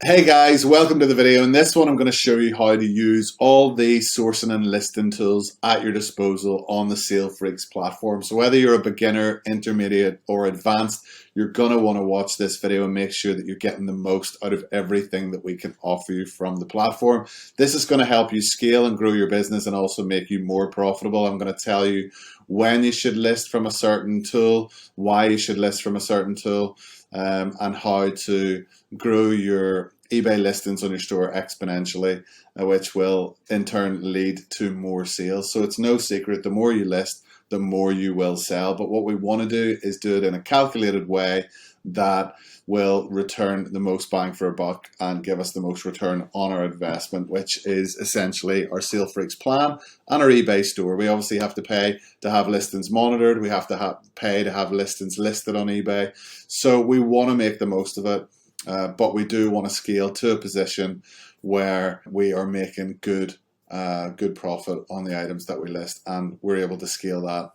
Hey guys, welcome to the video. In this one I'm going to show you how to use all the sourcing and listing tools at your disposal on the Salefreaks platform. So whether you're a beginner, intermediate or advanced, you're going to want to watch this video and make sure that you're getting the most out of everything that we can offer you from the platform. This is going to help you scale and grow your business and also make you more profitable. I'm going to tell you when you should list from a certain tool, why you should list from a certain tool, and how to grow your eBay listings on your store exponentially, which will in turn lead to more sales. So it's no secret, the more you list, the more you will sell. But what we want to do is do it in a calculated way that will return the most bang for a buck and give us the most return on our investment, which is essentially our Salefreaks plan and our eBay store. We obviously have to pay to have listings monitored. We have to pay to have listings listed on eBay. So we want to make the most of it. But we do want to scale to a position where we are making good profit on the items that we list, and we're able to scale that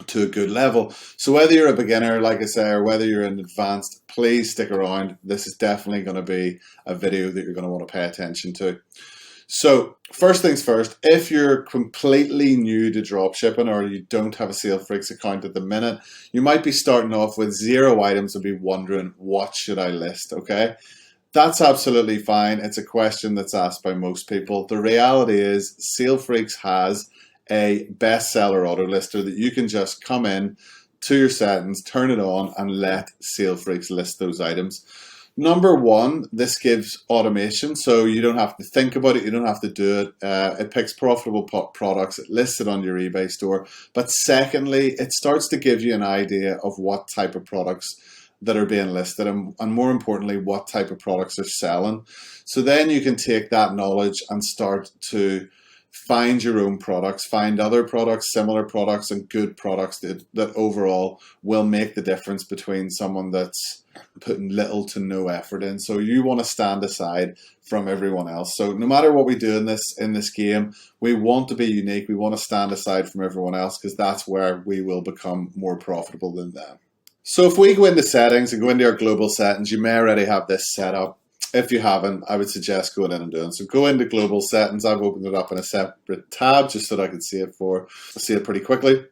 to a good level. So whether you're a beginner, like I say, or whether you're an advanced, please stick around. This is definitely going to be a video that you're going to want to pay attention to. So first things first, if you're completely new to dropshipping or you don't have a Salefreaks account at the minute, you might be starting off with 0 items and be wondering, what should I list? Okay, that's absolutely fine. It's a question that's asked by most people. The reality is Salefreaks has a bestseller auto lister that you can just come in to your settings, turn it on and let Salefreaks list those items. Number one, this gives automation, so you don't have to think about it, you don't have to do it. It picks profitable products, it lists it on your eBay store. But secondly, it starts to give you an idea of what type of products that are being listed and more importantly, what type of products are selling. So then you can take that knowledge and start to find your own products, find other products, similar products and good products that overall will make the difference between someone that's putting little to no effort in. So you want to stand aside from everyone else. So no matter what we do in this game, we want to be unique. We want to stand aside from everyone else because that's where we will become more profitable than them. So if we go into settings and go into our global settings, you may already have this set up. If you haven't, I would suggest going in and doing so. Go into global settings. I've opened it up in a separate tab just so that I can see it pretty quickly.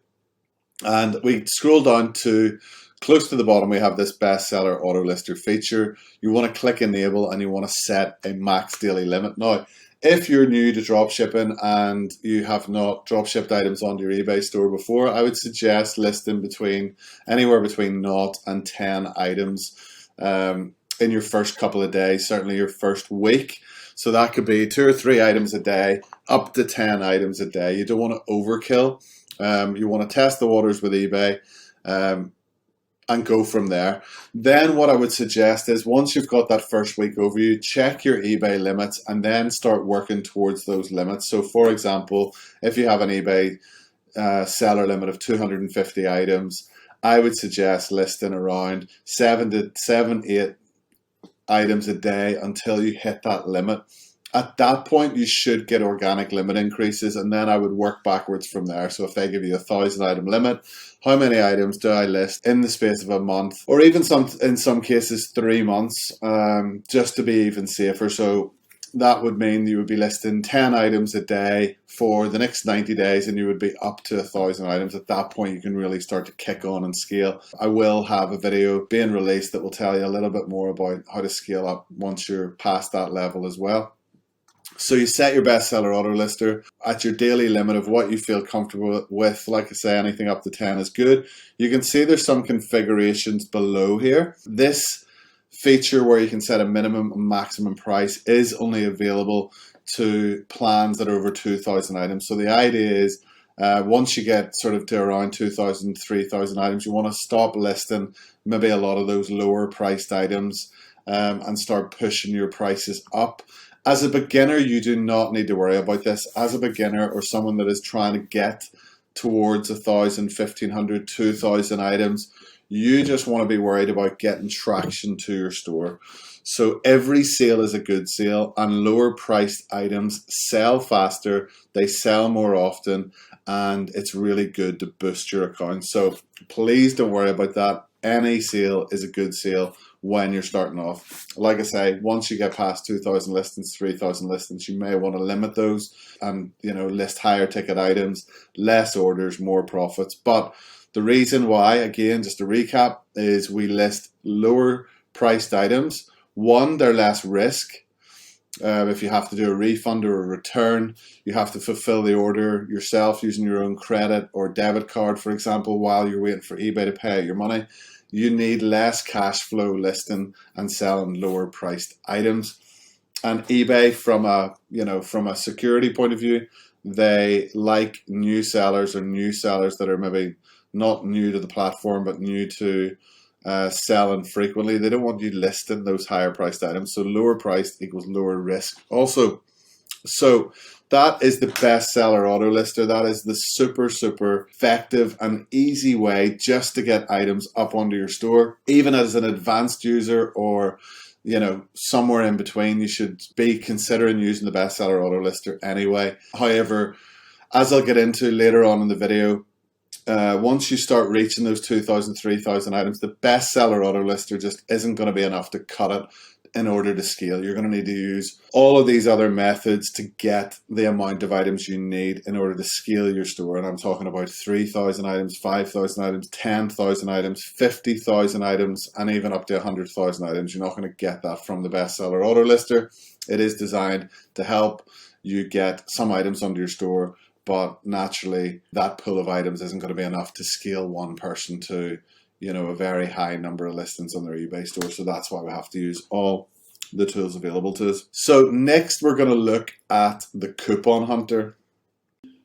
And we scroll down to close to the bottom. We have this bestseller auto lister feature. You want to click enable and you want to set a max daily limit. Now, if you're new to dropshipping and you have not dropshipped items onto your eBay store before, I would suggest listing anywhere between 0 and 10 items in your first couple of days, certainly your first week. So that could be 2 or 3 items a day, up to 10 items a day. You don't want to overkill. You want to test the waters with eBay and go from there. Then what I would suggest is once you've got that first week overview, check your eBay limits and then start working towards those limits. So for example, if you have an eBay seller limit of 250 items, I would suggest listing around 8 items a day until you hit that limit. At that point, you should get organic limit increases, and then I would work backwards from there. So if they give you a 1,000 item limit, how many items do I list in the space of a month, or even in some cases 3 months, just to be even safer? So that would mean you would be listing 10 items a day for the next 90 days and you would be up to 1,000 items. At that point, you can really start to kick on and scale. I will have a video being released that will tell you a little bit more about how to scale up once you're past that level as well. So you set your bestseller auto lister at your daily limit of what you feel comfortable with. Like I say, anything up to 10 is good. You can see there's some configurations below here. This feature where you can set a minimum and maximum price is only available to plans that are over 2,000 items. So the idea is once you get sort of to around 2,000, 3,000 items, you want to stop listing maybe a lot of those lower priced items and start pushing your prices up. As a beginner, you do not need to worry about this. As a beginner or someone that is trying to get towards 1,000, 1,500, 2,000 items, you just want to be worried about getting traction to your store. So every sale is a good sale, and lower priced items sell faster, they sell more often, and it's really good to boost your account. So please don't worry about that. any sale is a good sale when you're starting off. Like I say, once you get past 2,000 listings, 3,000 listings, you may want to limit those and, you know, list higher ticket items, less orders, more profits. But the reason why, again, just to recap, is we list lower priced items. One, they're less risk. If you have to do a refund or a return, you have to fulfill the order yourself using your own credit or debit card, for example, while you're waiting for eBay to pay out your money. You need less cash flow listing and selling lower priced items. And eBay, from a security point of view, they like new sellers or new sellers that are maybe not new to the platform but new to selling frequently. They don't want you listing those higher priced items. So lower priced equals lower risk also. So that is the bestseller auto lister. That is the super effective and easy way just to get items up onto your store. Even as an advanced user or, you know, somewhere in between, you should be considering using the bestseller auto lister anyway. However, as I'll get into later on in the video, once you start reaching those 2,000, 3,000 items, the bestseller auto lister just isn't going to be enough to cut it in order to scale. You're going to need to use all of these other methods to get the amount of items you need in order to scale your store. And I'm talking about 3,000 items, 5,000 items, 10,000 items, 50,000 items, and even up to 100,000 items. You're not going to get that from the bestseller auto lister. It is designed to help you get some items onto your store, but naturally that pool of items isn't going to be enough to scale one person to, you know, a very high number of listings on their eBay store. So that's why we have to use all the tools available to us. So next we're going to look at the coupon hunter.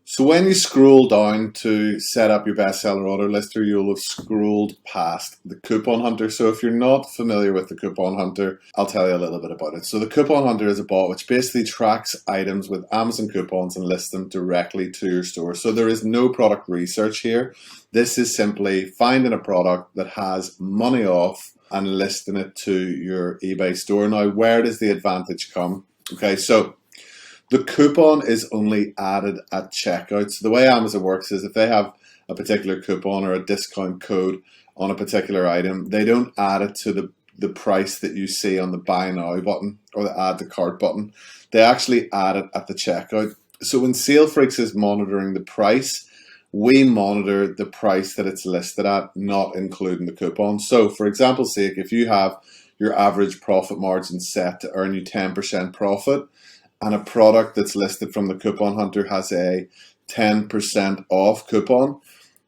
So when you scroll down to set up your bestseller auto lister, you'll have scrolled past the coupon hunter. So if you're not familiar with the coupon hunter, I'll tell you a little bit about it. So the coupon hunter is a bot which basically tracks items with Amazon coupons and lists them directly to your store. So there is no product research here. This is simply finding a product that has money off and listing it to your eBay store. Now, where does the advantage come? Okay, so the coupon is only added at checkout. So the way Amazon works is if they have a particular coupon or a discount code on a particular item, they don't add it to the price that you see on the buy now button or the add to cart button. They actually add it at the checkout. So when Salefreaks is monitoring the price, we monitor the price that it's listed at, not including the coupon. So for example's sake, if you have your average profit margin set to earn you 10% profit, and a product that's listed from the coupon hunter has a 10% off coupon,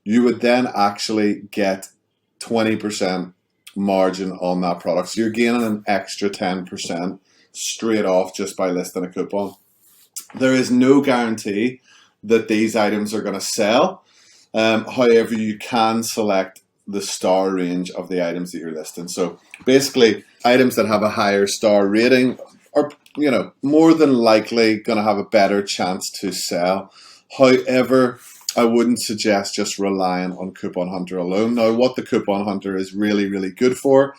you would then actually get 20% margin on that product. So you're gaining an extra 10% straight off just by listing a coupon. There is no guarantee that these items are going to sell. However, you can select the star range of the items that you're listing. So basically, items that have a higher star rating are, you know, more than likely going to have a better chance to sell. However, I wouldn't suggest just relying on Coupon Hunter alone. Now, what the Coupon Hunter is really good for,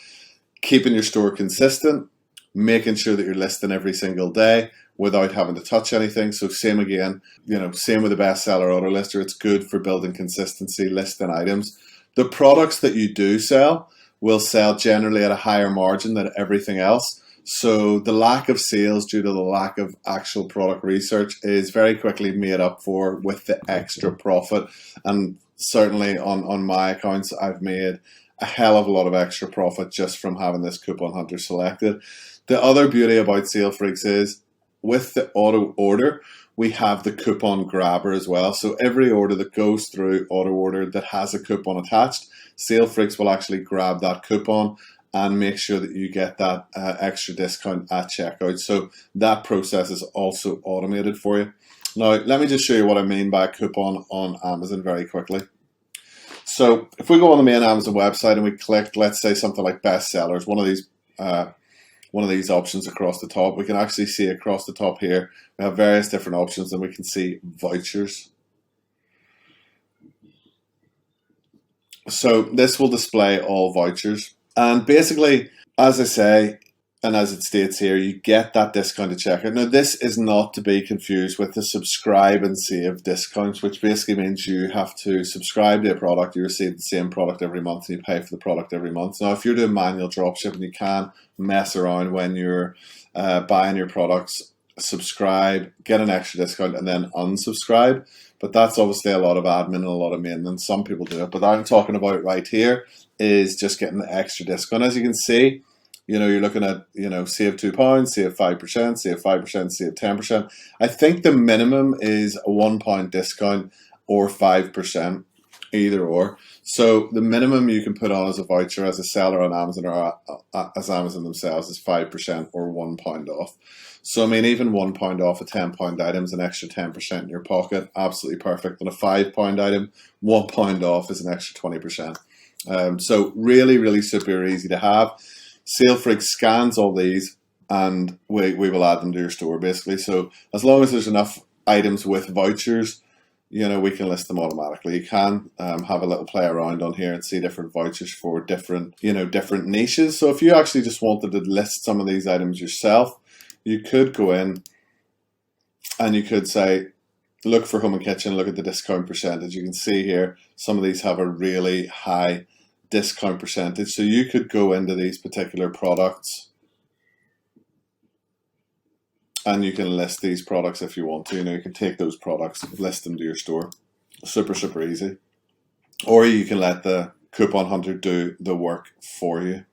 keeping your store consistent, making sure that you're listing every single day without having to touch anything. So same again, you know, same with the bestseller auto lister. It's good for building consistency, listing items. The products that you do sell will sell generally at a higher margin than everything else. So the lack of sales due to the lack of actual product research is very quickly made up for with the extra profit. And certainly on my accounts, I've made a hell of a lot of extra profit just from having this coupon hunter selected. The other beauty about Salefreaks is with the auto order, we have the coupon grabber as well. So every order that goes through auto order that has a coupon attached, Salefreaks will actually grab that coupon and make sure that you get that extra discount at checkout. So that process is also automated for you. Now, let me just show you what I mean by a coupon on Amazon very quickly. So if we go on the main Amazon website and we click, let's say something like bestsellers, one of these options across the top, we can actually see across the top here, we have various different options and we can see vouchers. So this will display all vouchers. And basically, as I say, And as it states here, you get that discount at checkout. Now, this is not to be confused with the subscribe and save discounts, which basically means you have to subscribe to a product, you receive the same product every month, and you pay for the product every month. Now, if you're doing manual dropshipping, you can mess around when you're buying your products, subscribe, get an extra discount, and then unsubscribe. But that's obviously a lot of admin and a lot of maintenance. Some people do it. But I'm talking about right here is just getting the extra discount. As you can see, you know, you're looking at, you know, save £2, save 5%, save 5%, save 10%. I think the minimum is a £1 discount or 5%, either or. So the minimum you can put on as a voucher as a seller on Amazon or as Amazon themselves is 5% or £1 off. So I mean, even £1 off a £10 item is an extra 10% in your pocket. Absolutely perfect. On a £5 item, £1 off is an extra 20%. So really, really super easy to have. Salefreaks scans all these and we will add them to your store basically. So as long as there's enough items with vouchers, you know, we can list them automatically. You can have a little play around on here and see different vouchers for different, you know, different niches. So if you actually just wanted to list some of these items yourself, you could go in and you could say, look for home and kitchen, look at the discount percentage. You can see here, some of these have a really high discount percentage. So you could go into these particular products and you can list these products if you want to. You know, you can take those products, list them to your store. Super, super easy. Or you can let the coupon hunter do the work for you.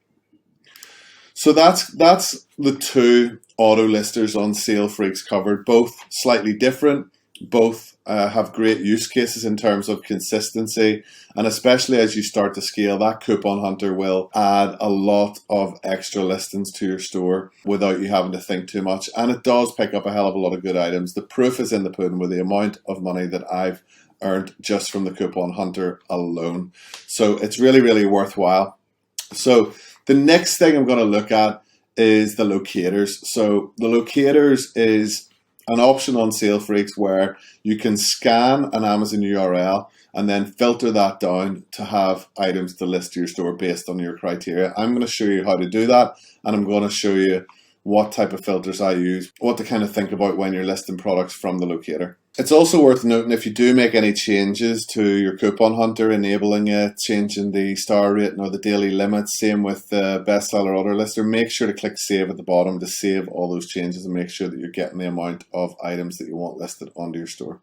So that's the two auto listers on Salefreaks covered. Both slightly different. Both have great use cases in terms of consistency, and especially as you start to scale, that coupon hunter will add a lot of extra listings to your store without you having to think too much, and it does pick up a hell of a lot of good items. The proof is in the pudding with the amount of money that I've earned just from the coupon hunter alone. So it's really, really worthwhile. So the next thing I'm going to look at is the locators. So the locators is an option on Salefreaks where you can scan an Amazon URL and then filter that down to have items to list to your store based on your criteria. I'm going to show you how to do that, and I'm going to show you what type of filters I use, what to kind of think about when you're listing products from the locator. It's also worth noting if you do make any changes to your coupon hunter, enabling it, changing the star rating or the daily limits, same with the bestseller order lister, make sure to click save at the bottom to save all those changes and make sure that you're getting the amount of items that you want listed onto your store.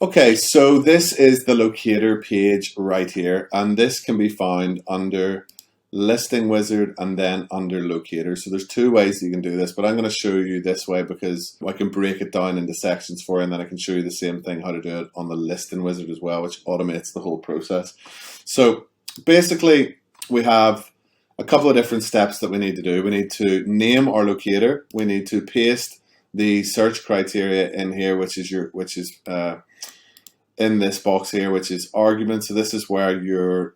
Okay, so this is the locator page right here, and this can be found under listing wizard and then under locator. So there's two ways you can do this, but I'm going to show you this way because I can break it down into sections for you, and then I can show you the same thing, how to do it on the listing wizard as well, which automates the whole process. So basically we have a couple of different steps that we need to do. We need to name our locator. We need to paste the search criteria in here, which is in this box here, which is argument. So this is where your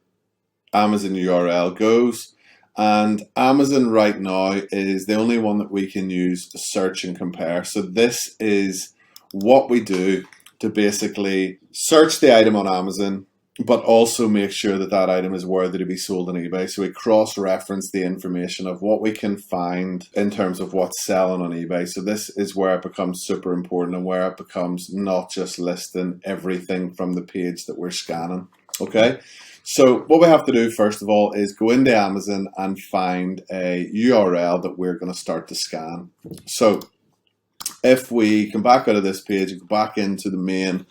Amazon URL goes, and Amazon right now is the only one that we can use to search and compare. So this is what we do to basically search the item on Amazon, but also make sure that that item is worthy to be sold on eBay. So we cross-reference the information of what we can find in terms of what's selling on eBay. So this is where it becomes super important and where it becomes not just listing everything from the page that we're scanning. Okay. So what we have to do first of all is go into Amazon and find a URL that we're going to start to scan. So if we come back out of this page and go back into the main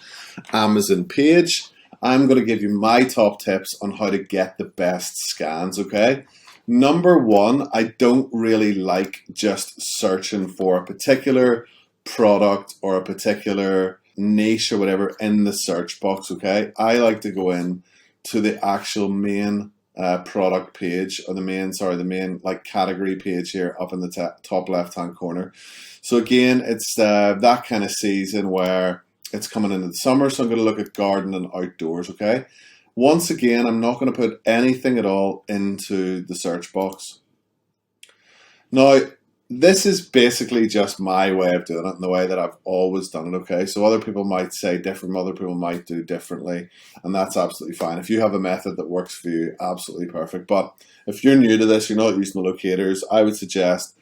Amazon page, I'm going to give you my top tips on how to get the best scans, okay? Number one, I don't really like just searching for a particular product or a particular niche or whatever in the search box, okay? I like to go in to the actual main product page, or the main like category page here up in the top left hand corner. So again, it's that kind of season where it's coming into the summer, so I'm going to look at garden and outdoors, okay? Once again, I'm not going to put anything at all into the search box. Now, This is basically just my way of doing it and the way that I've always done it, okay? So other people might say different, other people might do differently, and that's absolutely fine. If you have a method that works for you, absolutely perfect. But if you're new to this, you're not using the locators, I would suggest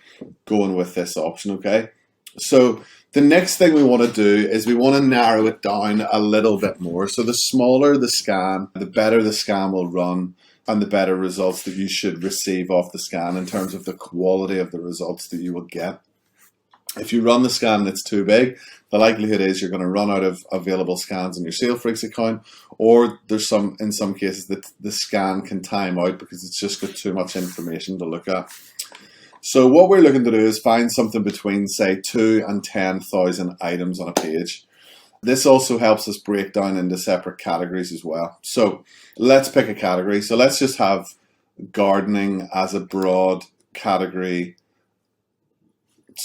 going with this option, okay? So the next thing we want to do is we want to narrow it down a little bit more. So the smaller the scan, the better the scan will run, and the better results that you should receive off the scan in terms of the quality of the results that you will get. If you run the scan that's too big, the likelihood is you're going to run out of available scans in your Salefreaks account, or there's in some cases that the scan can time out because it's just got too much information to look at. So what we're looking to do is find something between, say, 2,000 and 10,000 items on a page. This also helps us break down into separate categories as well. So let's pick a category. So let's just have gardening as a broad category,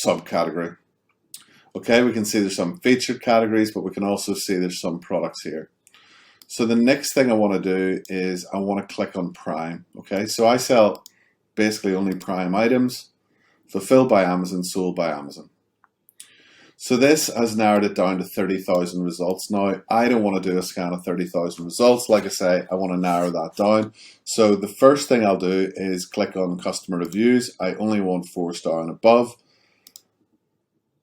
subcategory. Okay, we can see there's some featured categories, but we can also see there's some products here. So the next thing I want to do is I want to click on Prime. Okay, so I sell basically only Prime items, fulfilled by Amazon, sold by Amazon. So this has narrowed it down to 30,000 results. Now, I don't want to do a scan of 30,000 results. Like I say, I want to narrow that down. So the first thing I'll do is click on customer reviews. I only want 4-star and above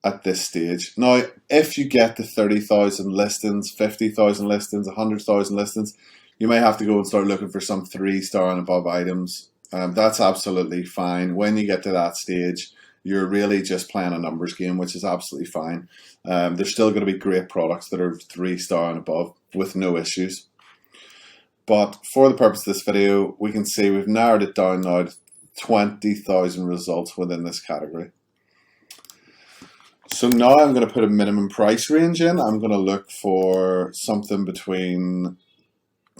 at this stage. Now, if you get to 30,000 listings, 50,000 listings, 100,000 listings, you may have to go and start looking for some 3-star and above items. That's absolutely fine. When you get to that stage, you're really just playing a numbers game, which is absolutely fine. There's still going to be great products that are 3-star and above with no issues. But for the purpose of this video, we can see we've narrowed it down now to 20,000 results within this category. So now I'm going to put a minimum price range in. I'm going to look for something between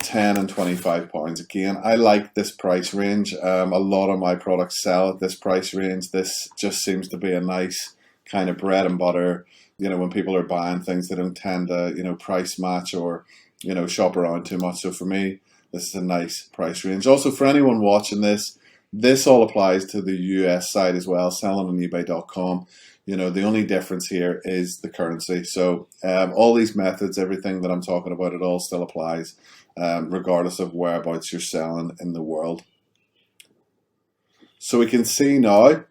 10 and 25 pounds. Again, I like this price range. A lot of my products sell at this price range. This just seems to be a nice kind of bread and butter. You know, when people are buying things, they don't tend to, you know, price match or, you know, shop around too much. So for me, this is a nice price range. Also, for anyone watching this, this all applies to the US side as well, selling on ebay.com. You know, the only difference here is the currency. So all these methods, everything that I'm talking about, it all still applies. Regardless of whereabouts you're selling in the world. So we can see now,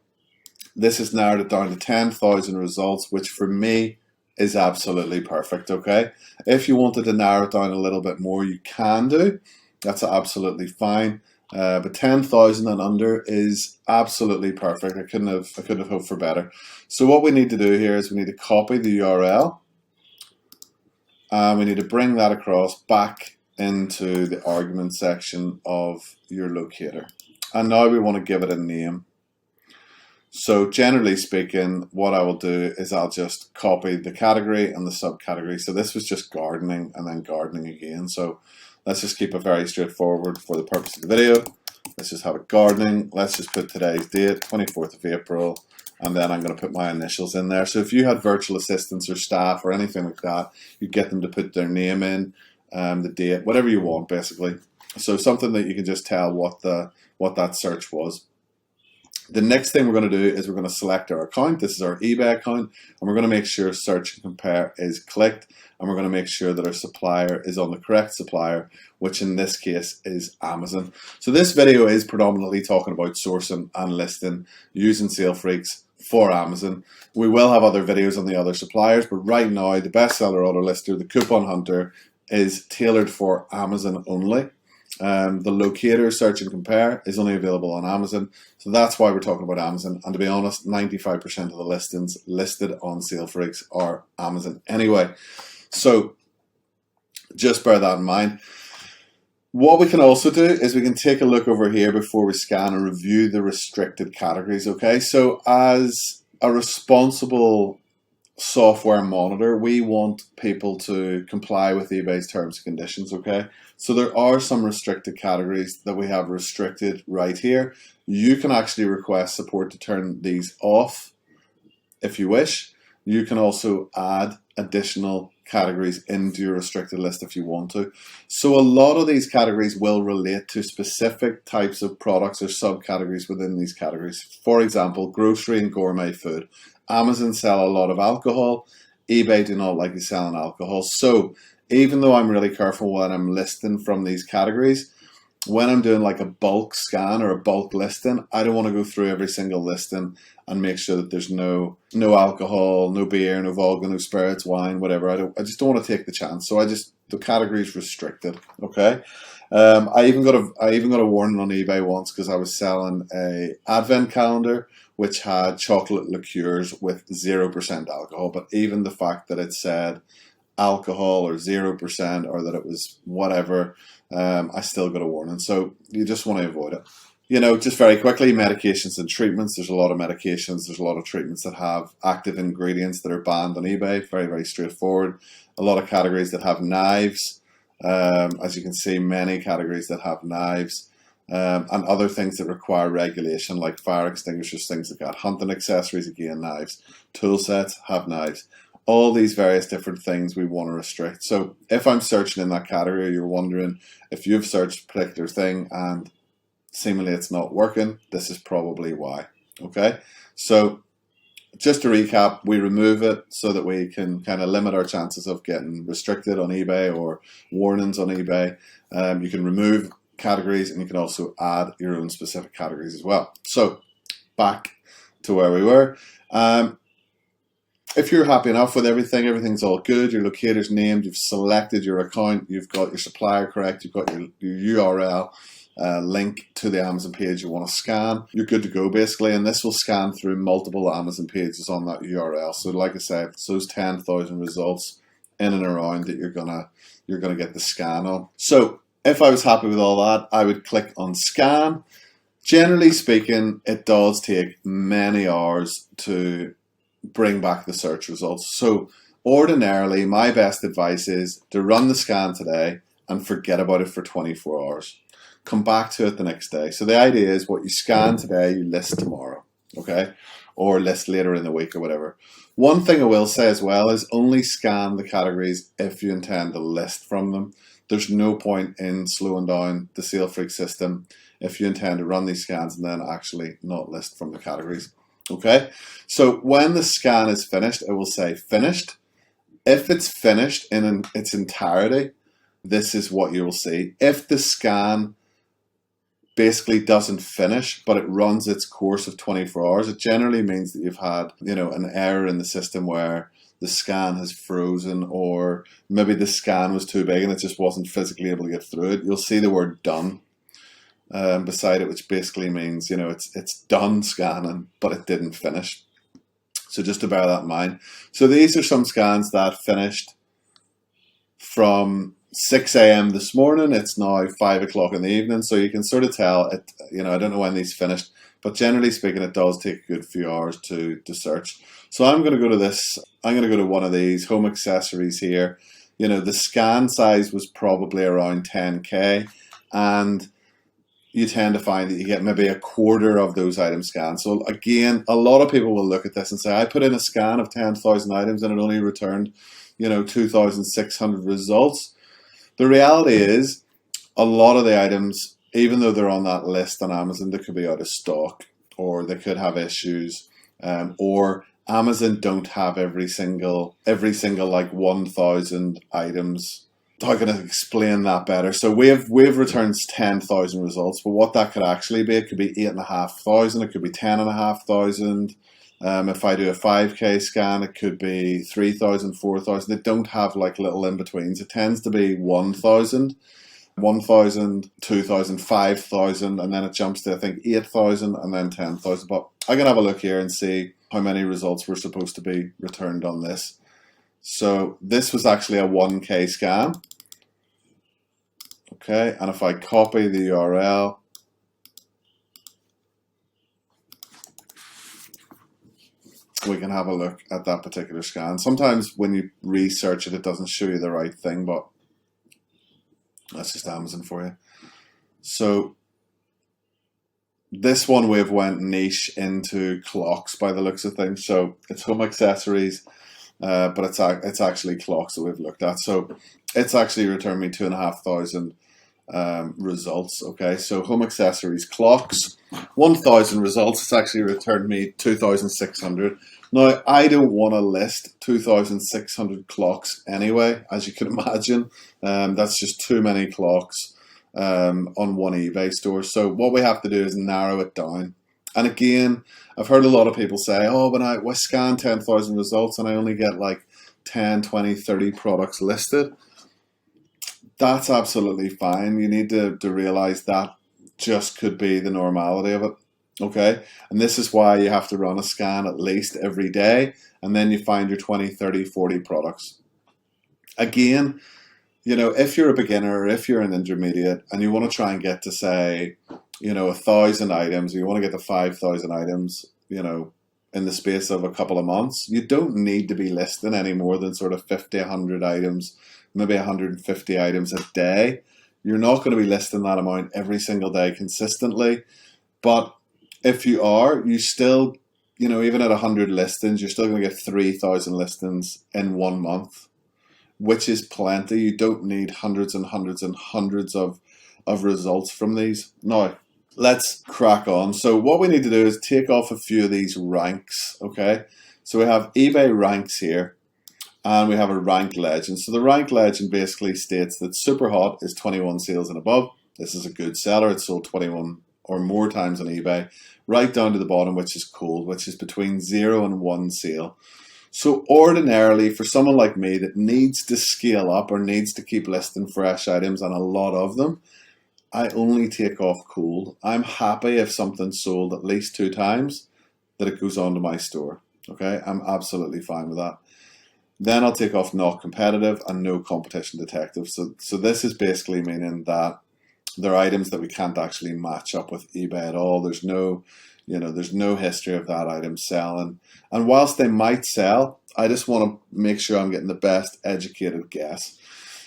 this has narrowed it down to 10,000 results, which for me is absolutely perfect, okay? If you wanted to narrow it down a little bit more, you can do. That's absolutely fine. But 10,000 and under is absolutely perfect. I couldn't have hoped for better. So what we need to do here is we need to copy the URL. We need to bring that across back into the argument section of your locator. And now we want to give it a name. So generally speaking, what I will do is I'll just copy the category and the subcategory. So this was just gardening and then gardening again. So let's just keep it very straightforward for the purpose of the video. Let's just have it gardening. Let's just put today's date, 24th of April. And then I'm going to put my initials in there. So if you had virtual assistants or staff or anything like that, you get them to put their name in, the date, whatever you want, basically. So something that you can just tell what that search was. The next thing we're going to do is we're going to select our account. This is our eBay account, and we're going to make sure search and compare is clicked, and we're going to make sure that our supplier is on the correct supplier, which in this case is Amazon. So this video is predominantly talking about sourcing and listing using Salefreaks for Amazon. We will have other videos on the other suppliers, but right now the bestseller auto lister, the coupon hunter, is tailored for Amazon only. The locator search and compare is only available on Amazon, so that's why we're talking about Amazon. And to be honest, 95% of the listings listed on Salefreaks are Amazon anyway, so just bear that in mind. What we can also do is we can take a look over here before we scan and review the restricted categories. Okay, so as a responsible software monitor, we want people to comply with eBay's terms and conditions, okay? So there are some restricted categories that we have restricted right here. You can actually request support to turn these off if you wish. You can also add additional categories into your restricted list if you want to. So a lot of these categories will relate to specific types of products or subcategories within these categories. For example, grocery and gourmet food. Amazon sell a lot of alcohol. eBay do not like you selling alcohol. So even though I'm really careful when I'm listing from these categories, when I'm doing like a bulk scan or a bulk listing, I don't want to go through every single listing and make sure that there's no alcohol, no beer, no vodka, no spirits, wine, whatever. I just don't want to take the chance. So the category's restricted. Okay. I even got a warning on eBay once because I was selling a advent calendar which had chocolate liqueurs with 0% alcohol. But even the fact that it said alcohol or 0% or that it was whatever, I still got a warning. So you just want to avoid it. Just very quickly, medications and treatments. There's a lot of medications. There's a lot of treatments that have active ingredients that are banned on eBay. Very, very straightforward. A lot of categories that have knives. As you can see, many categories that have knives. And other things that require regulation, like fire extinguishers, things like that. Hunting accessories, again, knives. Tool sets have knives. All these various different things we want to restrict. So if I'm searching in that category, you're wondering if you've searched a particular thing and seemingly it's not working, this is probably why. Okay, so just to recap, we remove it so that we can kind of limit our chances of getting restricted on eBay or warnings on eBay. You can remove categories and you can also add your own specific categories as well. So back to where we were. If you're happy enough with everything, everything's all good, your locator's named, you've selected your account, you've got your supplier correct, you've got your URL, link to the Amazon page you want to scan, you're good to go basically, and this will scan through multiple Amazon pages on that URL. So like I said, it's those 10,000 results in and around that you're gonna get the scan on. So if I was happy with all that, I would click on scan. Generally speaking, it does take many hours to bring back the search results. So ordinarily, my best advice is to run the scan today and forget about it for 24 hours. Come back to it the next day. So the idea is what you scan today, you list tomorrow, okay? Or list later in the week or whatever. One thing I will say as well is only scan the categories if you intend to list from them. There's no point in slowing down the Salefreaks system if you intend to run these scans and then actually not list from the categories. Okay, so when the scan is finished, it will say finished. If it's finished in its entirety, this is what you will see. If the scan basically doesn't finish, but it runs its course of 24 hours, it generally means that you've had, an error in the system where the scan has frozen, or maybe the scan was too big and it just wasn't physically able to get through it. You'll see the word done beside it, which basically means it's done scanning, but it didn't finish. So just to bear that in mind. So these are some scans that finished from 6 a.m. this morning. It's now 5 o'clock in the evening, so you can sort of tell it. I don't know when these finished, but generally speaking, it does take a good few hours to search. So I'm going to go to this. I'm going to go to one of these home accessories here. The scan size was probably around 10K, and you tend to find that you get maybe a quarter of those items scanned. So again, a lot of people will look at this and say, I put in a scan of 10,000 items and it only returned, 2,600 results. The reality is a lot of the items, even though they're on that list on Amazon, they could be out of stock, or they could have issues, or Amazon don't have every single like 1,000 items. How can I explain that better? So we've returned 10,000 results, but what that could actually be, it could be 8,500, it could be 10,500. If I do a 5K scan, it could be 3,000, 4,000. They don't have like little in-betweens. It tends to be 1,000, 1,000, 2,000, 5,000, and then it jumps to, I think, 8,000 and then 10,000. But I can have a look here and see how many results were supposed to be returned on this. So this was actually a 1K scan. Okay, and if I copy the URL, we can have a look at that particular scan. Sometimes when you research it, it doesn't show you the right thing, but that's just Amazon for you. So this one we've went niche into clocks by the looks of things. So it's home accessories. but it's actually clocks that we've looked at. So it's actually returned me 2,500 results. Okay, so home accessories clocks, 1,000 results. It's actually returned me 2,600. Now I don't want to list 2,600 clocks anyway, as you can imagine. That's just too many clocks on one eBay store. So what we have to do is narrow it down. And again, I've heard a lot of people say, oh, when I scan 10,000 results and I only get like 10, 20, 30 products listed. That's absolutely fine. You need to realize that just could be the normality of it. Okay. And this is why you have to run a scan at least every day. And then you find your 20, 30, 40 products. Again, you know, if you're a beginner or if you're an intermediate and you want to try and get to, say, you know, 1,000 items, you want to get to 5,000 items, you know, in the space of a couple of months, you don't need to be listing any more than sort of 50, 100 items, maybe 150 items a day. You're not going to be listing that amount every single day consistently. But if you are, you still, you know, even at 100 listings, you're still going to get 3,000 listings in 1 month, which is plenty. You don't need hundreds and hundreds and hundreds of results from these. Now, let's crack on. So what we need to do is take off a few of these ranks, okay? So we have eBay ranks here, and we have a rank legend. So the rank legend basically states that super hot is 21 sales and above. This is a good seller. It's sold 21 or more times on eBay. Right down to the bottom, which is cold, which is between 0 and 1 sale. So ordinarily, for someone like me that needs to scale up or needs to keep listing fresh items and a lot of them, I only take off cold. I'm happy if something's sold at least 2 times that it goes onto my store. Okay, I'm absolutely fine with that. Then I'll take off not competitive and no competition detective. So this is basically meaning that they're items that we can't actually match up with eBay at all. There's no, you know, there's no history of that item selling. And whilst they might sell, I just want to make sure I'm getting the best educated guess.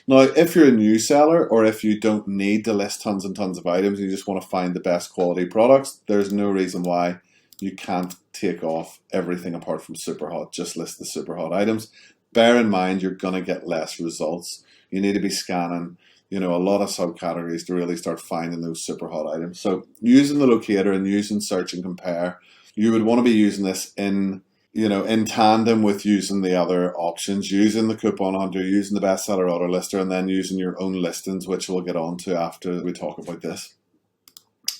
Now, if you're a new seller or if you don't need to list tons and tons of items, you just want to find the best quality products, there's no reason why you can't take off everything apart from super hot. Just list the super hot items. Bear in mind, you're going to get less results. You need to be scanning, you know, a lot of subcategories to really start finding those super hot items. So using the locator and using search and compare, you would want to be using this in, you know, in tandem with using the other options, using the coupon hunter, using the bestseller auto lister, and then using your own listings, which we'll get on to after we talk about this.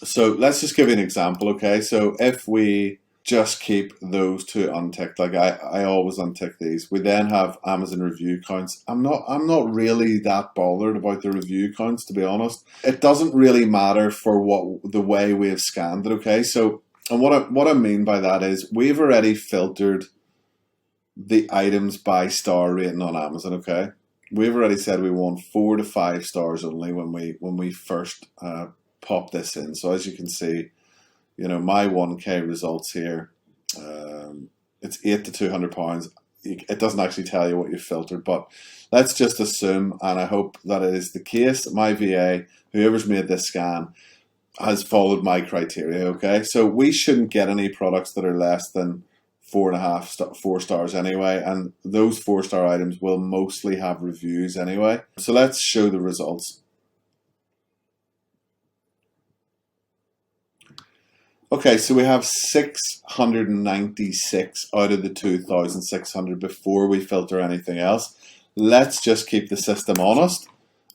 So let's just give you an example, okay? So if we just keep those 2 unticked, like I always untick these. We then have Amazon review counts. I'm not really that bothered about the review counts, to be honest. It doesn't really matter for the way we have scanned it, okay? So, and what I mean by that is we've already filtered the items by star rating on Amazon, okay? We've already said we want 4 to 5 stars only when we first pop this in. So as you can see, you know, my 1K results here, it's 8 to 200 pounds. It doesn't actually tell you what you filtered, but let's just assume, and I hope that it is the case, my VA, whoever's made this scan, has followed my criteria, okay? So we shouldn't get any products that are less than 4 stars anyway, and those 4-star items will mostly have reviews anyway. So let's show the results. Okay, so we have 696 out of the 2,600 before we filter anything else. Let's just keep the system honest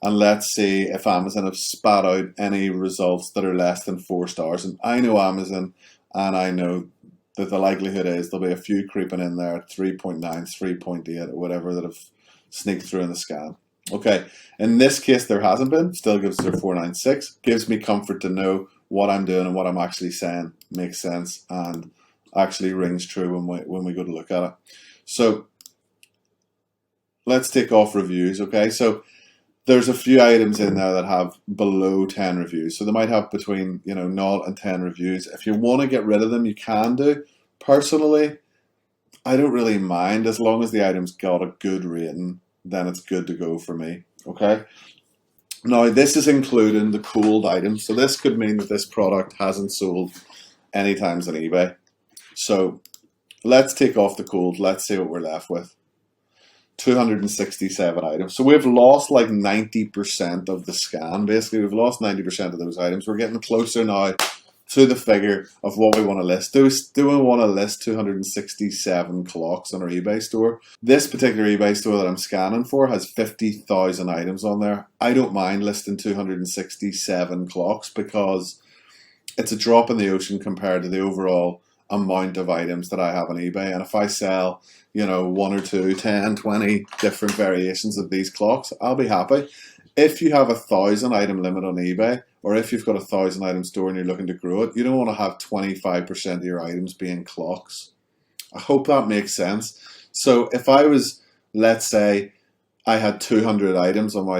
and let's see if Amazon have spat out any results that are less than 4 stars. And I know Amazon, and I know that the likelihood is there'll be a few creeping in there at 3.9, 3.8 or whatever that have sneaked through in the scan. Okay, in this case there hasn't been, still gives us a 496. Gives me comfort to know what I'm doing and what I'm actually saying makes sense and actually rings true when we go to look at it. So let's take off reviews, okay? So there's a few items in there that have below 10 reviews. So they might have between, you know, 0 and 10 reviews. If you want to get rid of them, you can do. Personally, I don't really mind as long as the item's got a good rating, then it's good to go for me, okay? Now, this is including the cold items. So this could mean that this product hasn't sold any times on eBay. So let's take off the cold. Let's see what we're left with. 267 items. So we've lost like 90% of the scan. Basically, we've lost 90% of those items. We're getting closer now to the figure of what we want to list. Do we want to list 267 clocks on our eBay store? This particular eBay store that I'm scanning for has 50,000 items on there. I don't mind listing 267 clocks because it's a drop in the ocean compared to the overall amount of items that I have on eBay. And if I sell, you know, 1 or 2, 10, 20 different variations of these clocks, I'll be happy. If you have 1,000 item limit on eBay, or if you've got 1,000 item store and you're looking to grow it, you don't want to have 25% of your items being clocks. I hope that makes sense. So if I was, let's say, I had 200 items on my,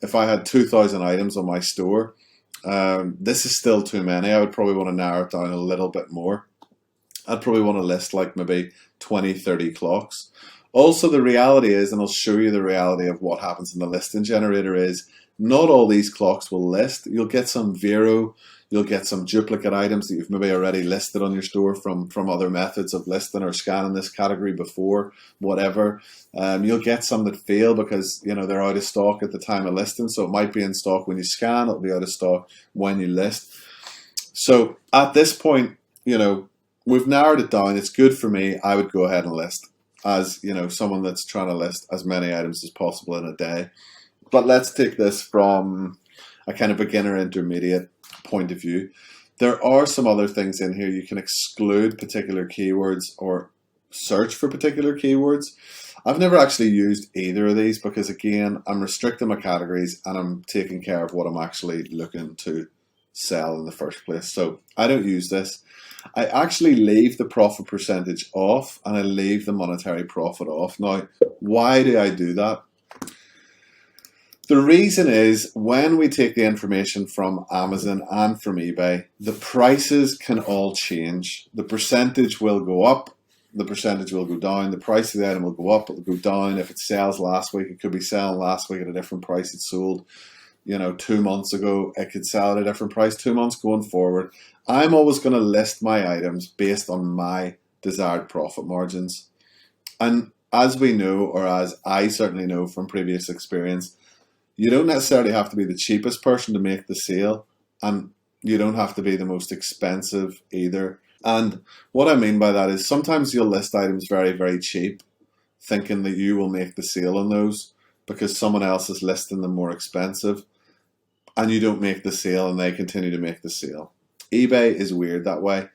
if I had 2,000 items on my store, this is still too many. I would probably want to narrow it down a little bit more. I'd probably want to list like maybe 20, 30 clocks. Also, the reality is, and I'll show you the reality of what happens in the listing generator, is not all these clocks will list. You'll get some Vero, you'll get some duplicate items that you've maybe already listed on your store from other methods of listing or scanning this category before, whatever. You'll get some that fail because, you know, they're out of stock at the time of listing. So it might be in stock when you scan, it'll be out of stock when you list. So at this point, you know, we've narrowed it down. It's good for me. I would go ahead and list as, you know, someone that's trying to list as many items as possible in a day. But let's take this from a kind of beginner intermediate point of view. There are some other things in here. You can exclude particular keywords or search for particular keywords. I've never actually used either of these because, again, I'm restricting my categories and I'm taking care of what I'm actually looking to sell in the first place. So I don't use this. I actually leave the profit percentage off and I leave the monetary profit off. Now, why do I do that? The reason is when we take the information from Amazon and from eBay, the prices can all change. The percentage will go up, the percentage will go down, the price of the item will go up, it will go down. If it sells last week, it could be selling last week at a different price it sold, you know, 2 months ago. It could sell at a different price 2 months going forward. I'm always going to list my items based on my desired profit margins. And as we know, or as I certainly know from previous experience, you don't necessarily have to be the cheapest person to make the sale, and you don't have to be the most expensive either. And what I mean by that is sometimes you'll list items very, very cheap, thinking that you will make the sale on those because someone else is listing them more expensive, and you don't make the sale and they continue to make the sale. eBay is weird that way.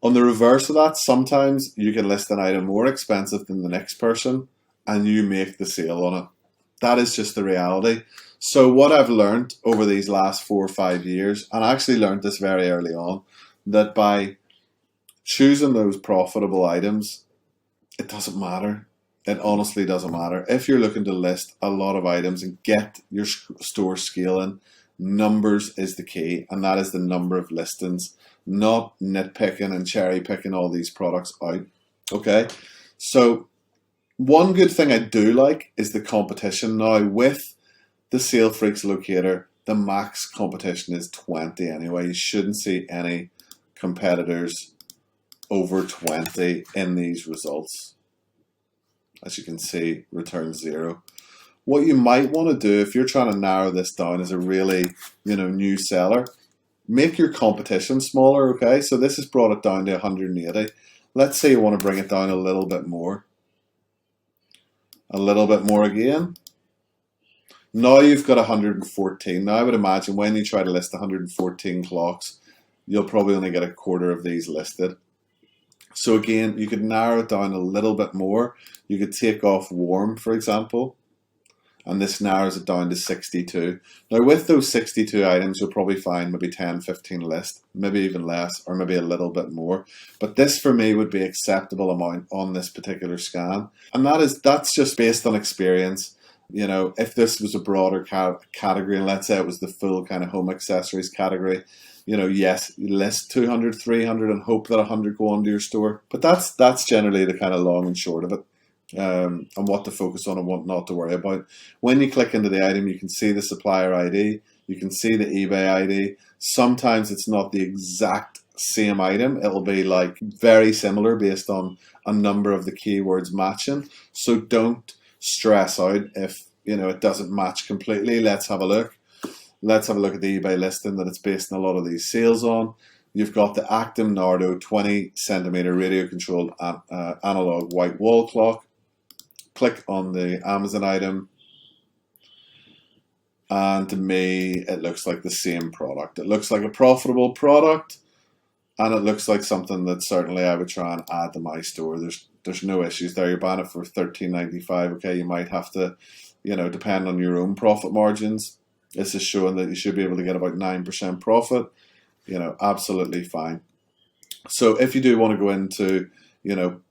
On the reverse of that, sometimes you can list an item more expensive than the next person and you make the sale on it. That is just the reality. So what I've learned over these last 4 or 5 years, and I actually learned this very early on, that by choosing those profitable items, it doesn't matter. It honestly doesn't matter. If you're looking to list a lot of items and get your store scaling, numbers is the key, and that is the number of listings, not nitpicking and cherry picking all these products out. Okay, so one good thing I do like is the competition. Now with the Salefreaks locator, the max competition is 20 anyway. You shouldn't see any competitors over 20 in these results. As you can see, return 0. What you might want to do if you're trying to narrow this down as a really, you know, new seller, make your competition smaller. Okay, so this has brought it down to 180. Let's say you want to bring it down a little bit more. A little bit more again. Now you've got 114. Now I would imagine when you try to list 114 clocks, you'll probably only get a quarter of these listed. So again, you could narrow it down a little bit more. You could take off warm, for example, and this narrows it down to 62. Now with those 62 items, you'll probably find maybe 10, 15 lists, maybe even less, or maybe a little bit more. But this for me would be acceptable amount on this particular scan. And that's just based on experience. You know, if this was a broader category, and let's say it was the full kind of home accessories category, you know, yes, you list 200, 300 and hope that 100 go onto your store. But that's generally the kind of long and short of it. And what to focus on and what not to worry about. When you click into the item, you can see the supplier ID, you can see the eBay ID. Sometimes it's not the exact same item. It'll be like very similar based on a number of the keywords matching. So don't stress out if it doesn't match completely. Let's have a look. Let's have a look at the eBay listing that it's basing a lot of these sales on. You've got the Actim Nardo 20 centimeter radio controlled analog white wall clock. Click on the Amazon item, and to me it looks like the same product. It looks like a profitable product, and it looks like something that certainly I would try and add to my store. There's no issues there. You're buying it for $13.95. Okay, you might have to, depend on your own profit margins. This is showing that you should be able to get about 9% profit. Absolutely fine. So if you do want to go into,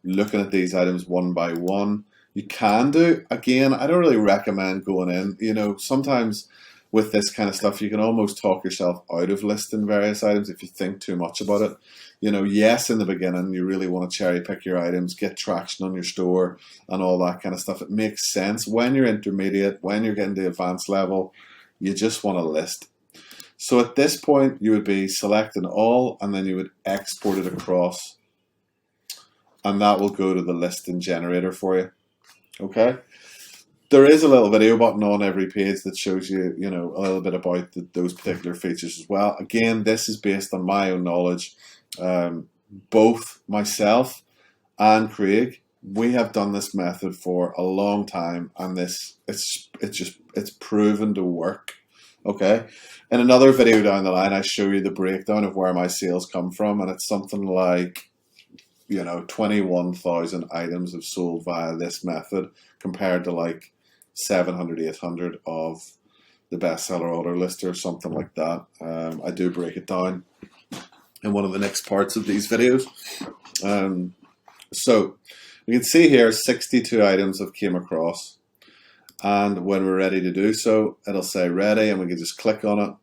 looking at these items one by one, you can do. Again, I don't really recommend going in. Sometimes with this kind of stuff, you can almost talk yourself out of listing various items if you think too much about it. Yes, in the beginning, you really want to cherry pick your items, get traction on your store and all that kind of stuff. It makes sense. When you're intermediate, when you're getting to advanced level, you just want to list. So at this point, you would be selecting all, and then you would export it across, and that will go to the listing generator for you. Okay. There is a little video button on every page that shows you, a little bit about those particular features as well. Again, this is based on my own knowledge. Both myself and Craig, we have done this method for a long time, and it's proven to work. Okay. In another video down the line, I show you the breakdown of where my sales come from, and it's something like 21,000 items have sold via this method compared to like 700, 800 of the bestseller order lister or something like that. I do break it down in one of the next parts of these videos. So we can see here 62 items have came across, and when we're ready to do so, it'll say ready, and we can just click on it.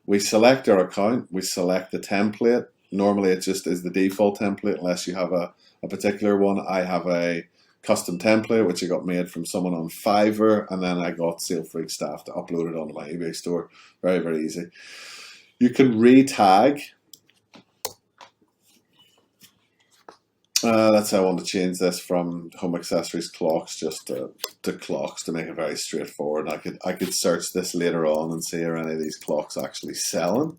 We select our account, we select the template. Normally it just is the default template unless you have a particular one. I have a custom template which I got made from someone on Fiverr, and then I got Salefreaks staff to upload it onto my eBay store. Very, very easy. You can re-tag. Let's say I want to change this from home accessories clocks just to clocks to make it very straightforward. I could search this later on and see are any of these clocks actually selling.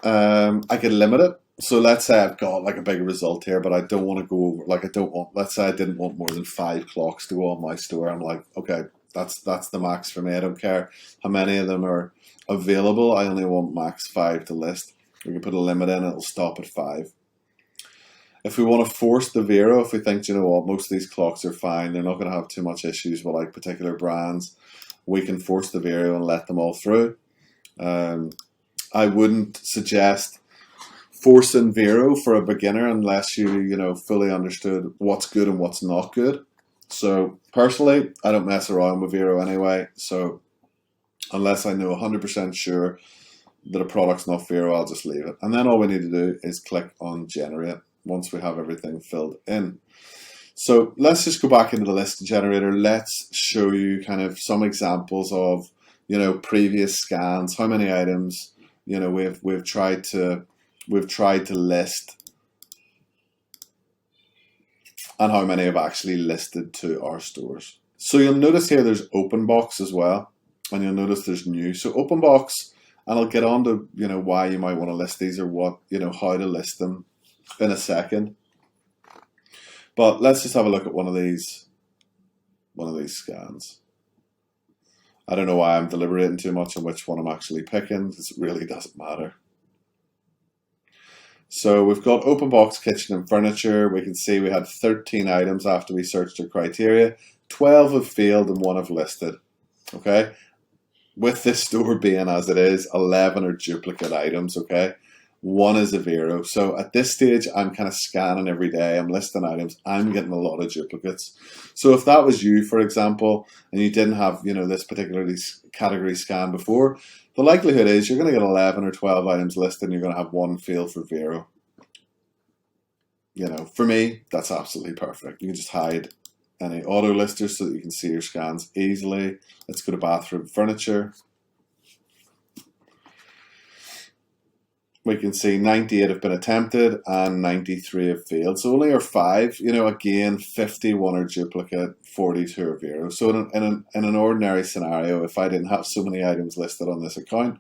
I could limit it. So let's say I've got like a big result here, but I don't want to go over, let's say I didn't want more than 5 clocks to go on my store. I'm like, okay, that's the max for me. I don't care how many of them are available. I only want max 5 to list. We can put a limit in, it'll stop at 5. If we want to force the Vero, if we think, most of these clocks are fine, they're not going to have too much issues with like particular brands, we can force the Vero and let them all through. I wouldn't suggest forcing Vero for a beginner unless you fully understood what's good and what's not good. So personally, I don't mess around with Vero anyway. So unless I know 100% sure that a product's not Vero, I'll just leave it. And then all we need to do is click on generate once we have everything filled in. So let's just go back into the list generator. Let's show you kind of some examples of previous scans, how many items we've tried to list, and how many have actually listed to our stores. So you'll notice here there's open box as well, and you'll notice there's new. So open box, and I'll get on to why you might want to list these or what how to list them in a second. But let's just have a look at one of these scans. I don't know why I'm deliberating too much on which one I'm actually picking, because it really doesn't matter. So we've got open box kitchen and furniture. We can see we had 13 items after we searched our criteria. 12 have failed and 1 have listed. Okay. With this store being as it is, 11 are duplicate items. Okay. 1 is a Vero. So at this stage, I'm kind of scanning every day. I'm listing items. I'm getting a lot of duplicates. So if that was you, for example, and you didn't have, this particular category scan before, the likelihood is you're going to get 11 or 12 items listed and you're going to have 1 fail for Vero. For me, that's absolutely perfect. You can just hide any auto listers so that you can see your scans easily. Let's go to bathroom furniture. we can see 98 have been attempted and 93 have failed. So only are 5, again, 51 are duplicate, 42 are zero. So in an ordinary scenario, if I didn't have so many items listed on this account,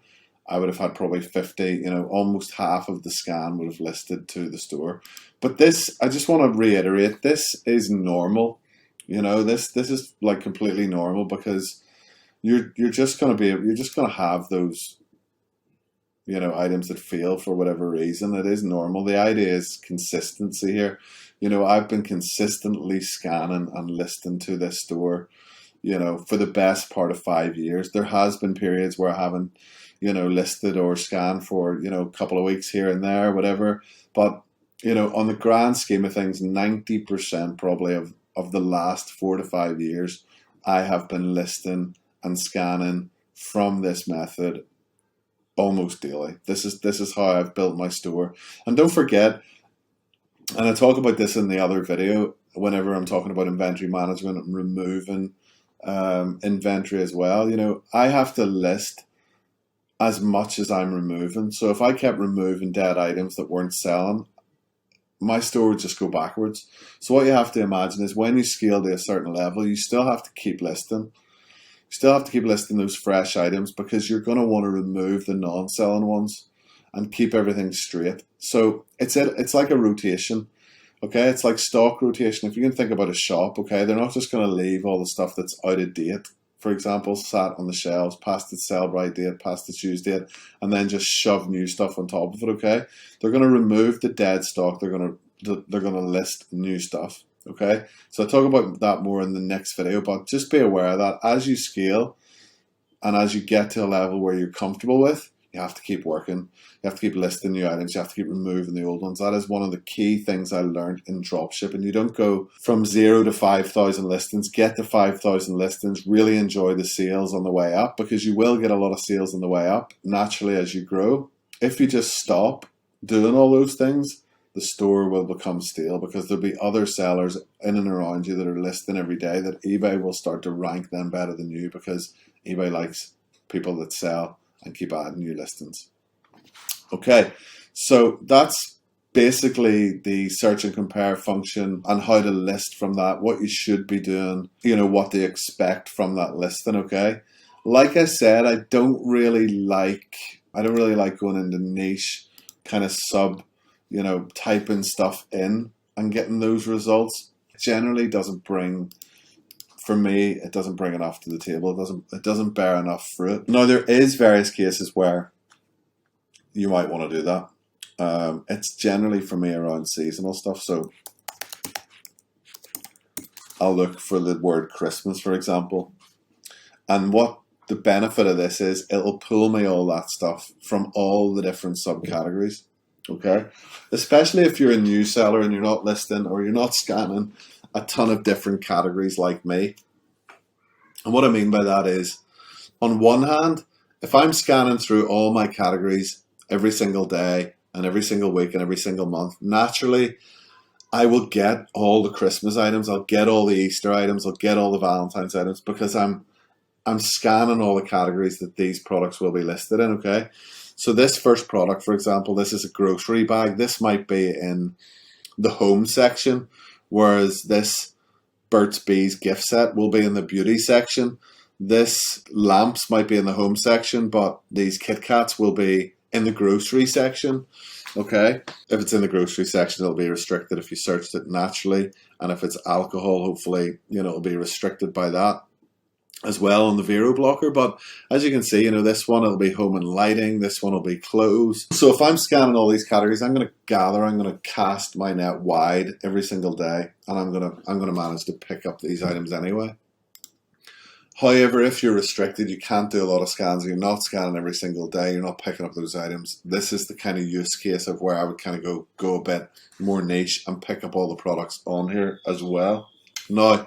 I would have had probably 50, almost half of the scan would have listed to the store. But this, I just want to reiterate, this is normal. This is like completely normal, because you're just going to have those items that fail for whatever reason. It is normal. The idea is consistency here. I've been consistently scanning and listing to this store, for the best part of 5 years. There has been periods where I haven't, listed or scanned for, a couple of weeks here and there, whatever. But, on the grand scheme of things, 90% probably of the last 4 to 5 years, I have been listing and scanning from this method almost daily. This is how I've built my store. And don't forget, and I talk about this in the other video, whenever I'm talking about inventory management and removing inventory as well, I have to list as much as I'm removing. So if I kept removing dead items that weren't selling, my store would just go backwards. So what you have to imagine is, when you scale to a certain level, you still have to keep listing. You still have to keep listing those fresh items, because you're going to want to remove the non-selling ones and keep everything straight. So it's like a rotation, okay? It's like stock rotation. If you can think about a shop, okay, they're not just going to leave all the stuff that's out of date, for example, sat on the shelves past its sell-by date, past its use date, and then just shove new stuff on top of it, okay? They're going to remove the dead stock. They're going to list new stuff. Okay, so I'll talk about that more in the next video, but just be aware of that. As you scale and as you get to a level where you're comfortable with, you have to keep working. You have to keep listing new items. You have to keep removing the old ones. That is one of the key things I learned in dropshipping. You don't go from 0 to 5,000 listings. Get to 5,000 listings. Really enjoy the sales on the way up, because you will get a lot of sales on the way up naturally as you grow. If you just stop doing all those things, the store will become stale, because there'll be other sellers in and around you that are listing every day, that eBay will start to rank them better than you, because eBay likes people that sell and keep adding new listings. Okay, so that's basically the search and compare function and how to list from that, what you should be doing, what to expect from that listing, okay? Like I said, I don't really like going into niche kind of typing stuff in and getting those results. Generally doesn't bring, for me, it doesn't bring enough to the table. It doesn't bear enough fruit. Now, there is various cases where you might want to do that. It's generally, for me, around seasonal stuff. So I'll look for the word Christmas, for example. And what the benefit of this is, it'll pull me all that stuff from all the different subcategories. Okay, especially if you're a new seller and you're not listing or you're not scanning a ton of different categories like me. And what I mean by that is, on one hand, if I'm scanning through all my categories every single day and every single week and every single month, naturally I will get all the Christmas items, I'll get all the Easter items, I'll get all the Valentine's items, because I'm scanning all the categories that these products will be listed in, okay? So this first product, for example, this is a grocery bag. This might be in the home section, whereas this Burt's Bees gift set will be in the beauty section. This lamps might be in the home section, but these Kit Kats will be in the grocery section. Okay, if it's in the grocery section, it'll be restricted if you searched it naturally, and if it's alcohol, hopefully, it'll be restricted by that as well on the Vero blocker. But as you can see, this one will be home and lighting, this one will be clothes. So if I'm scanning all these categories, I'm going to cast my net wide every single day, and I'm going to manage to pick up these items anyway. However, if you're restricted, you can't do a lot of scans, you're not scanning every single day, you're not picking up those items, this is the kind of use case of where I would kind of go a bit more niche and pick up all the products on here as well. Now,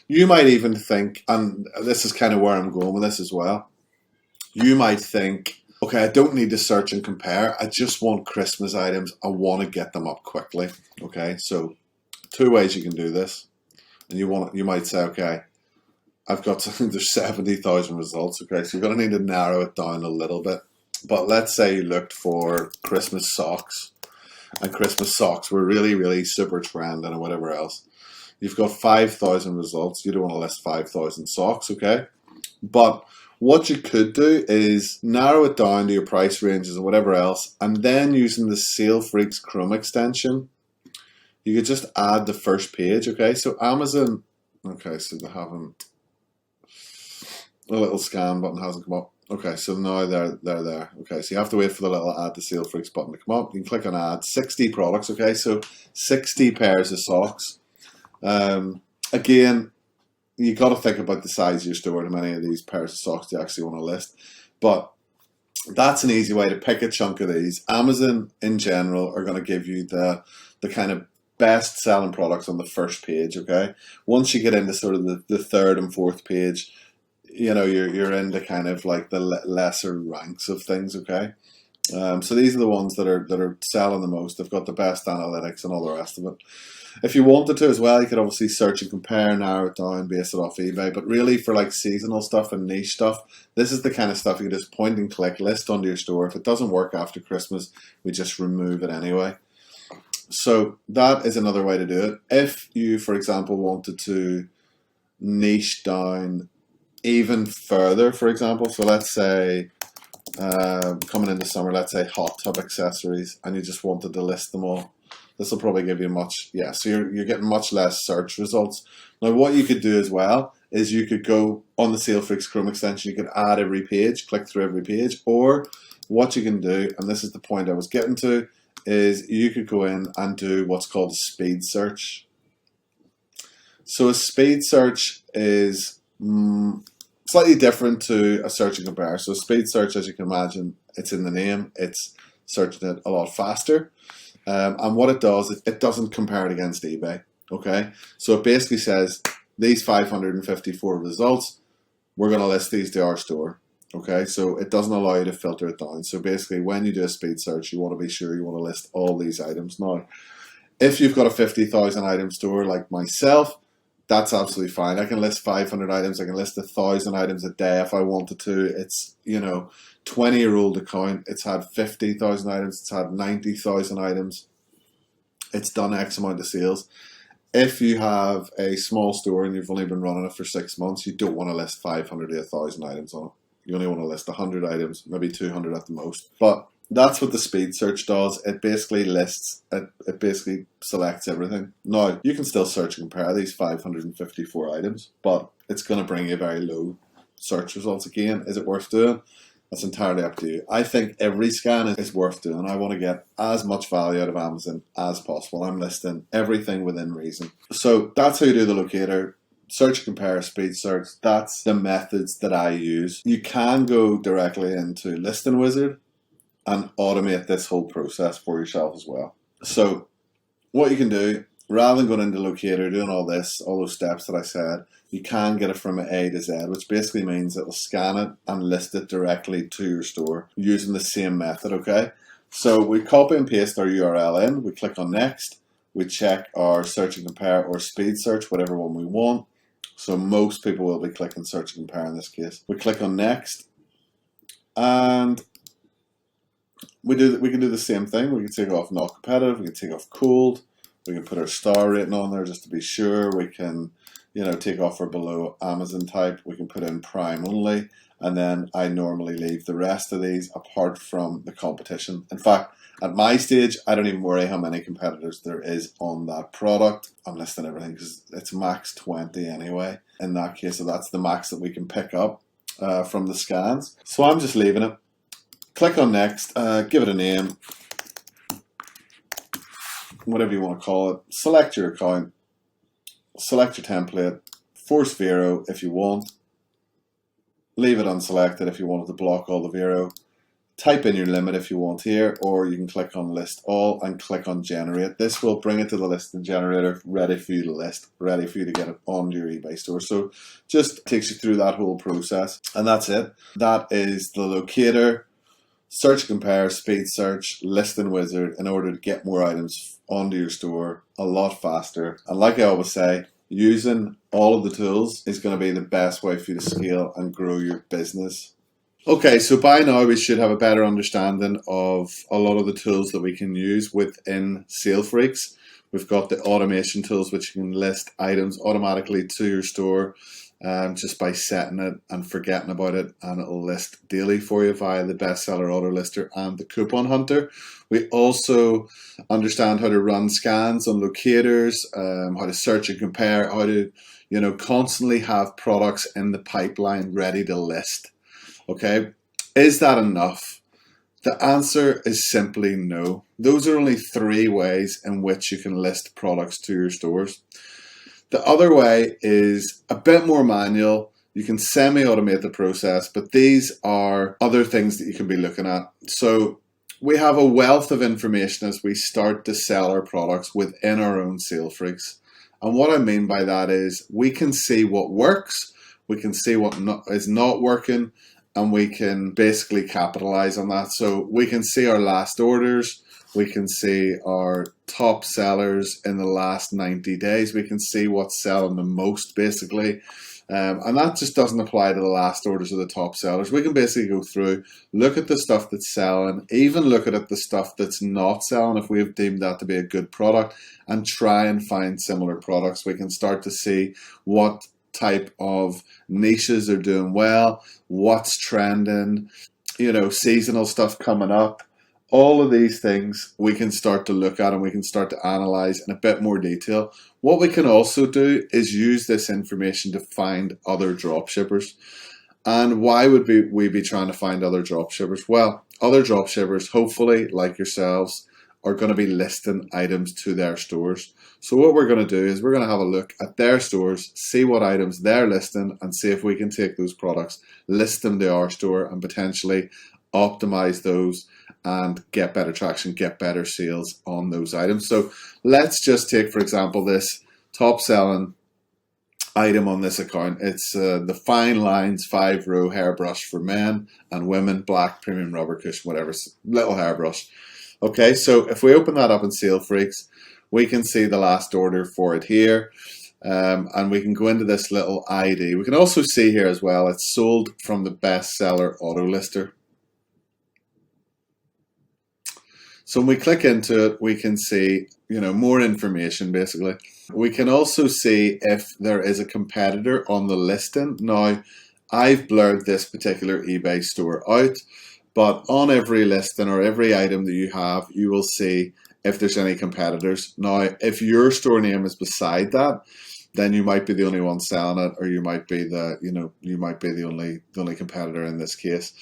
you might even think, and this is kind of where I'm going with this as well, you might think, okay, I don't need to search and compare, I just want Christmas items, I want to get them up quickly. Okay, so 2 ways you can do this. And you might say, okay, I've got something, there's 70,000 results, okay, so you're going to need to narrow it down a little bit. But let's say you looked for Christmas socks, and Christmas socks were really, really super trending and whatever else. You've got 5,000 results. You don't want to list 5,000 socks, okay? But what you could do is narrow it down to your price ranges and whatever else, and then using the Salefreaks Chrome extension, you could just add the first page, okay? So Amazon, okay, so they haven't, the little scan button hasn't come up. Okay, so now they're there. Okay, so you have to wait for the little add to Salefreaks button to come up. You can click on add 60 products, okay? So 60 pairs of socks. Again, you got to think about the size of your store and how many of these pairs of socks you actually want to list. But that's an easy way to pick a chunk of these. Amazon in general are going to give you the kind of best selling products on the first page, okay? Once you get into sort of the third and fourth page, you know, you're into kind of like the lesser ranks of things, okay? So these are the ones that are selling the most. They've got the best analytics and all the rest of it. If you wanted to as well, you could obviously search and compare, narrow it down, base it off eBay. But really for like seasonal stuff and niche stuff, this is the kind of stuff you can just point and click, list onto your store. If it doesn't work after Christmas, we just remove it anyway. So that is another way to do it. If you, for example, wanted to niche down even further, for example, so let's say coming into summer, let's say hot tub accessories, and you just wanted to list them all. This will probably give you so you're getting much less search results. Now what you could do as well is you could go on the Salefreaks Chrome extension, you could add every page, click through every page, or what you can do, and this is the point I was getting to, is you could go in and do what's called a speed search. So a speed search is slightly different to a search and compare. So a speed search, as you can imagine, it's in the name, it's searching it a lot faster. And what it does, it doesn't compare it against eBay, okay? So it basically says, these 554 results, we're going to list these to our store, okay? So it doesn't allow you to filter it down. So basically, when you do a speed search, you want to be sure you want to list all these items. Now, if you've got a 50,000 item store like myself, that's absolutely fine. I can list 500 items. I can list 1,000 items a day if I wanted to. It's, 20-year-old account. It's had 50,000 items. It's had 90,000 items. It's done X amount of sales. If you have a small store and you've only been running it for 6 months, you don't want to list 500 to 1,000 items on it. You only want to list 100 items, maybe 200 at the most. But that's what the speed search does. It basically lists, it basically selects everything. Now, you can still search and compare these 554 items, but it's going to bring you very low search results. Again, is it worth doing? That's entirely up to you. I think every scan is worth doing. I want to get as much value out of Amazon as possible. I'm listing everything within reason. So that's how you do the locator. Search, compare, speed search. That's the methods that I use. You can go directly into Listing Wizard and automate this whole process for yourself as well. So what you can do, rather than going into locator, doing all those steps that I said, you can get it from A to Z, which basically means it'll scan it and list it directly to your store using the same method, okay? So we copy and paste our URL in, we click on next, we check our search and compare or speed search, whatever one we want. So most people will be clicking search and compare in this case. We click on next, and we can do the same thing. We can take off not competitive, we can take off cold, we can put our star rating on there just to be sure. We can, take off our below Amazon type. We can put in prime only, and then I normally leave the rest of these apart from the competition. In fact, at my stage, I don't even worry how many competitors there is on that product. I'm listing everything because it's max 20 anyway. In that case, so that's the max that we can pick up from the scans. So I'm just leaving it. Click on next, give it a name, whatever you want to call it. Select your account, select your template, force Vero if you want, leave it unselected if you wanted to block all the Vero. Type in your limit if you want here, or you can click on list all and click on generate. This will bring it to the listing generator ready for you to list, ready for you to get it on your eBay store. So just takes you through that whole process, and that's it. That is the locator, search, compare, speed search, listing wizard in order to get more items onto your store a lot faster. And like I always say, using all of the tools is going to be the best way for you to scale and grow your business Okay, so by now we should have a better understanding of a lot of the tools that we can use within Salefreaks. We've got the automation tools which you can list items automatically to your store just by setting it and forgetting about it, and it'll list daily for you via the bestseller auto lister and the coupon hunter. We also understand how to run scans on locators, how to search and compare, how to constantly have products in the pipeline ready to list. Okay, is that enough? The answer is simply no. Those are only 3 ways in which you can list products to your stores. The other way is a bit more manual. You can semi-automate the process, but these are other things that you can be looking at. So we have a wealth of information as we start to sell our products within our own Salefreaks. And what I mean by that is we can see what works, we can see what is not working, and we can basically capitalize on that. So we can see our last orders, we can see our top sellers in the last 90 days, we can see what's selling the most basically. And that just doesn't apply to the last orders of the top sellers. We can basically go through, look at the stuff that's selling, even look at the stuff that's not selling if we've deemed that to be a good product, and try and find similar products. We can start to see what type of niches are doing well, what's trending, seasonal stuff coming up. All of these things we can start to look at and we can start to analyze in a bit more detail. What we can also do is use this information to find other dropshippers. And why would we be trying to find other dropshippers? Well, other dropshippers, hopefully like yourselves, are going to be listing items to their stores. So what we're going to do is we're going to have a look at their stores, see what items they're listing, and see if we can take those products, list them to our store, and potentially optimize those and get better traction, get better sales on those items. So let's just take, for example, this top selling item on this account. It's the Fine Lines 5-row hairbrush for men and women, black premium rubber cushion, whatever, little hairbrush. Okay, so if we open that up in Salefreaks, we can see the last order for it here, and we can go into this little ID. We can also see here as well, it's sold from the bestseller auto lister. So when we click into it, we can see, more information basically. We can also see if there is a competitor on the listing. Now, I've blurred this particular eBay store out, but on every listing or every item that you have, you will see if there's any competitors. Now, if your store name is beside that, then you might be the only one selling it, or you might be the only competitor in this case.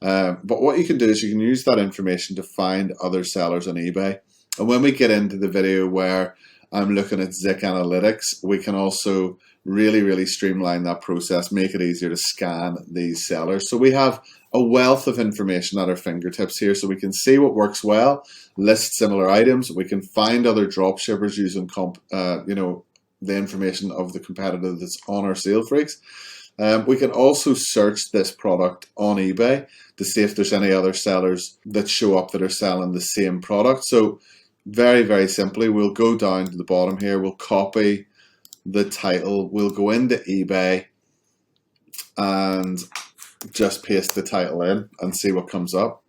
But what you can do is you can use that information to find other sellers on eBay. And when we get into the video where I'm looking at Zik Analytics, we can also really streamline that process, make it easier to scan these sellers. So we have a wealth of information at our fingertips here, so we can see what works well, list similar items, we can find other dropshippers using the information of the competitor that's on our Salefreaks. We can also search this product on eBay to see if there's any other sellers that show up that are selling the same product. So very simply, we'll go down to the bottom here, we'll copy the title, we'll go into eBay and just paste the title in and see what comes up.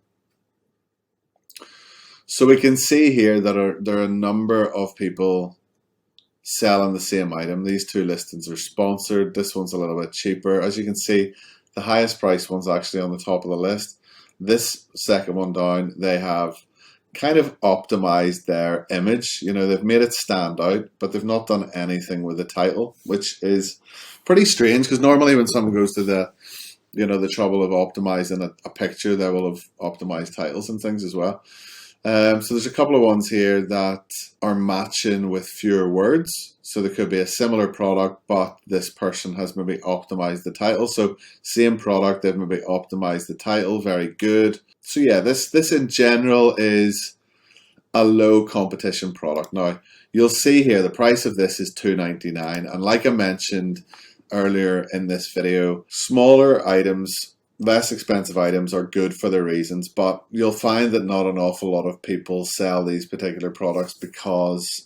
So we can see here that there are a number of people selling the same item. These two listings are sponsored. This one's a little bit cheaper. As you can see, the highest price one's actually on the top of the list. This second one down, they have kind of optimized their image. They've made it stand out, but they've not done anything with the title, which is pretty strange, because normally when someone goes to the trouble of optimizing a picture, they will have optimized titles and things as well. So there's a couple of ones here that are matching with fewer words. So there could be a similar product, but this person has maybe optimized the title. So same product, they've maybe optimized the title. Very good. So yeah, this in general is a low competition product. Now, you'll see here the price of this is $2.99, and like I mentioned earlier in this video, smaller items, less expensive items are good for their reasons, but you'll find that not an awful lot of people sell these particular products because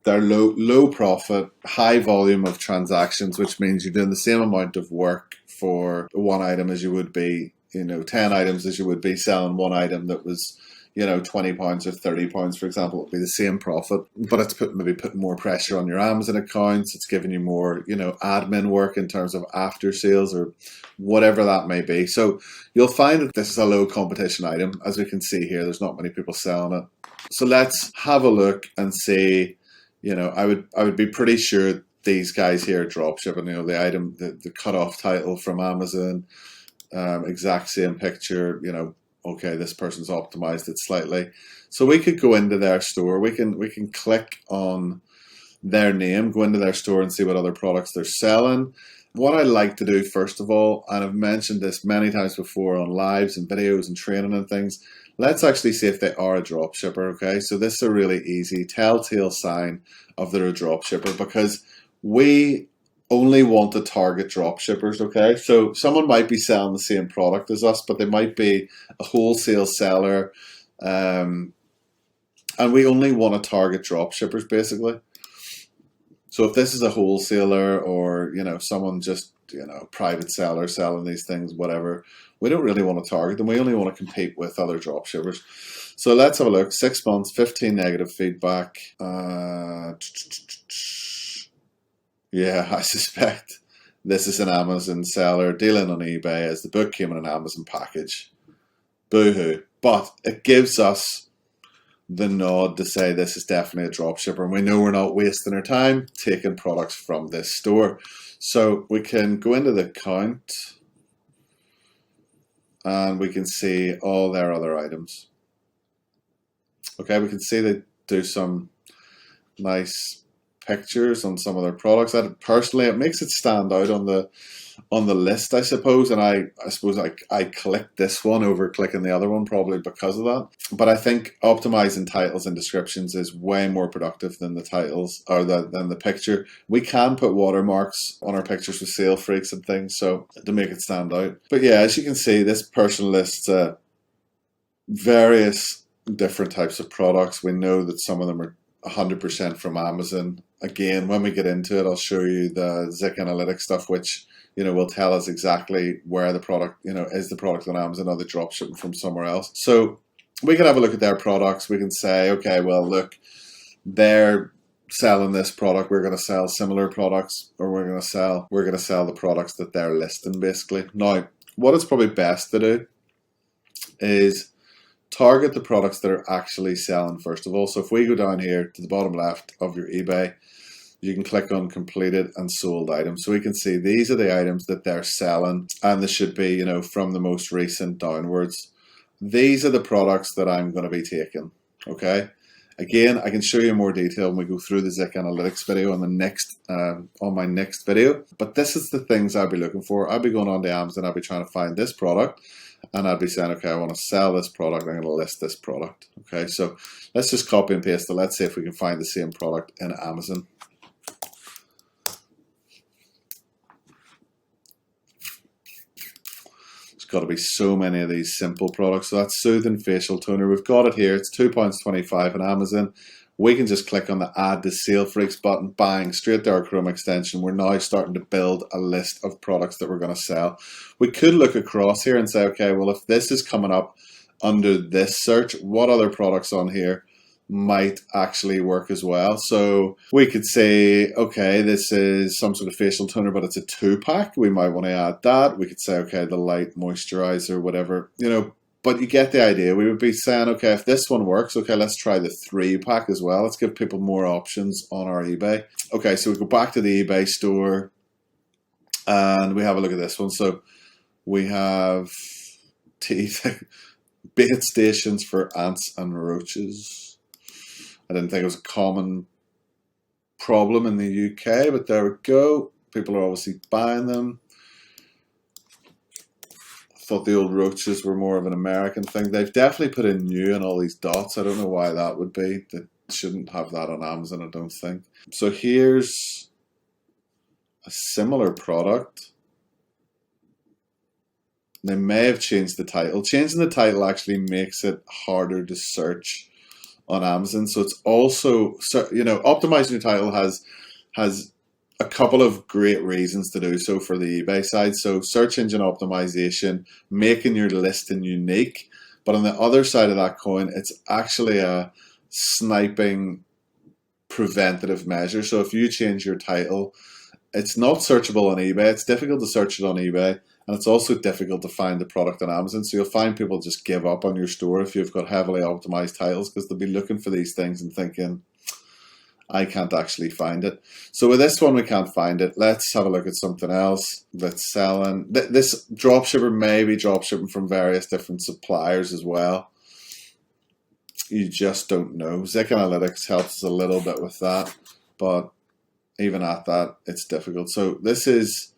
they're low profit, high volume of transactions, which means you're doing the same amount of work for one item as you would be 10 items as you would be selling one item that was, £20 or £30, for example. It would be the same profit, but it's maybe putting more pressure on your Amazon accounts. It's giving you more, admin work in terms of after sales or whatever that may be. So you'll find that this is a low competition item. As we can see here, there's not many people selling it. So let's have a look and see. I would be pretty sure these guys here are dropshipping. The item, the cut-off title from Amazon, exact same picture. Okay, this person's optimized it slightly. So we could go into their store. We can click on their name, go into their store and see what other products they're selling. What I like to do, first of all, and I've mentioned this many times before on lives and videos and training and things, let's actually see if they are a dropshipper, okay? So this is a really easy telltale sign of they're a dropshipper, because we only want to target dropshippers, okay? So someone might be selling the same product as us, but they might be a wholesale seller, and we only want to target dropshippers, basically. So if this is a wholesaler or, someone just, private seller selling these things, whatever, we don't really want to target them. We only want to compete with other dropshippers. So let's have a look. 6 months, 15 negative feedback. Yeah, I suspect this is an Amazon seller dealing on eBay as the book came in an Amazon package. Boo-hoo. But it gives us the nod to say this is definitely a dropshipper, and we know we're not wasting our time taking products from this store. So we can go into the account and we can see all their other items. Okay, we can see they do some nice pictures on some of their products. That personally, it makes it stand out on the list, I suppose. And I suppose I clicked this one over clicking the other one probably because of that. But I think optimizing titles and descriptions is way more productive than the titles or than the picture. We can put watermarks on our pictures with Salefreaks and things, so to make it stand out. But yeah, as you can see, this person lists various different types of products. We know that some of them are 100% from Amazon. Again, when we get into it, I'll show you the Zik Analytics stuff, which will tell us exactly where the product, is the product on Amazon or the dropshipping from somewhere else. So we can have a look at their products. We can say, okay, well, look, they're selling this product. We're going to sell similar products, or we're going to sell the products that they're listing, basically. Now, what it's probably best to do is target the products that are actually selling first of all. So if we go down here to the bottom left of your eBay, you can click on completed and sold items. So we can see these are the items that they're selling, and this should be, from the most recent downwards. These are the products that I'm going to be taking, okay? Again, I can show you more detail when we go through the Zik Analytics video on my next video. But this is the things I'll be looking for. I'll be going on to Amazon. I'll be trying to find this product, and I'll be saying, okay, I want to sell this product. I'm going to list this product. Okay, so let's just copy and paste it. Let's see if we can find the same product in Amazon. Got to be so many of these simple products. So that's Soothing Facial Toner. We've got it here. It's £2.25 on Amazon. We can just click on the Add to Salefreaks button, bang, straight to our Chrome extension. We're now starting to build a list of products that we're going to sell. We could look across here and say, okay, well, if this is coming up under this search, what other products on here might actually work as well? So we could say, okay, this is some sort of facial toner, but it's a 2-pack. We might want to add that. We could say, okay, the light moisturizer, whatever, but you get the idea. We would be saying, okay, if this one works, okay, let's try the 3-pack as well. Let's give people more options on our eBay. Okay, so we go back to the eBay store and we have a look at this one. So we have teeth, bait stations for ants and roaches. I didn't think it was a common problem in the UK, but there we go. People are obviously buying them. I thought the old roaches were more of an American thing. They've definitely put in new and all these dots. I don't know why that would be. They shouldn't have that on Amazon, I don't think. So here's a similar product. They may have changed the title. Changing the title actually makes it harder to search on Amazon. So it's also, optimizing your title has a couple of great reasons to do so for the eBay side. So search engine optimization, making your listing unique. But on the other side of that coin, it's actually a sniping preventative measure. So if you change your title, it's not searchable on eBay. It's difficult to search it on eBay. And it's also difficult to find the product on Amazon. So you'll find people just give up on your store if you've got heavily optimized titles, because they'll be looking for these things and thinking, I can't actually find it. So with this one, we can't find it. Let's have a look at something else that's selling. This dropshipper may be dropshipping from various different suppliers as well. You just don't know. Zik Analytics helps us a little bit with that, but even at that, it's difficult. So this is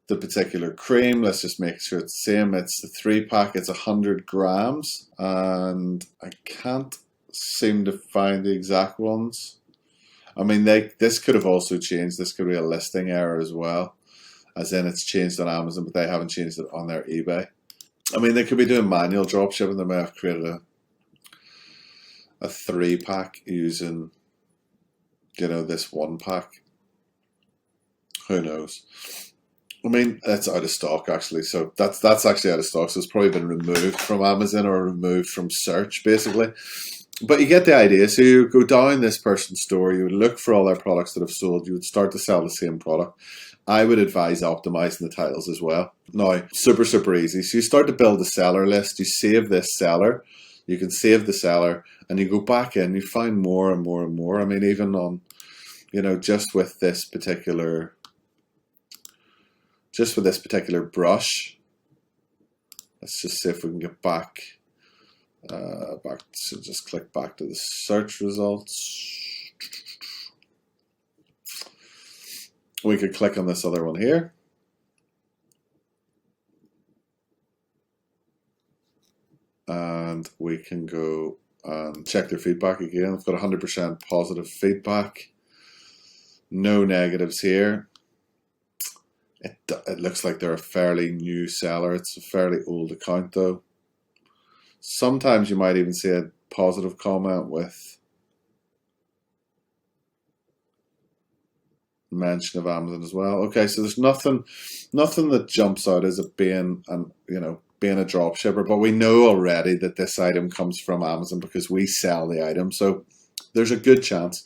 the particular cream. Let's just make sure it's the same. It's the 3-pack. It's 100 grams, and I can't seem to find the exact ones. I mean, this could have also changed. This could be a listing error as well, as in it's changed on Amazon, but they haven't changed it on their eBay. I mean, they could be doing manual dropshipping. They may have created a 3-pack using, you know, this 1-pack. Who knows? I mean, that's out of stock actually. So that's actually out of stock. So it's probably been removed from Amazon or removed from search, basically. But you get the idea. So you go down this person's store, you would look for all their products that have sold, you would start to sell the same product. I would advise optimizing the titles as well. Now, super easy. So you start to build a seller list, you save this seller, you can save the seller, and you go back in, you find more and more and more. I mean, even on, you know, just with this particular brush, let's just see if we can get back. So just click back to the search results. We could click on this other one here. And we can go and check their feedback again. I've got 100% positive feedback. No negatives here. It looks like they're a fairly new seller. It's a fairly old account though. Sometimes you might even see a positive comment with mention of Amazon as well. Okay, so there's nothing that jumps out as it being being a drop shipper, but we know already that this item comes from Amazon because we sell the item. So there's a good chance.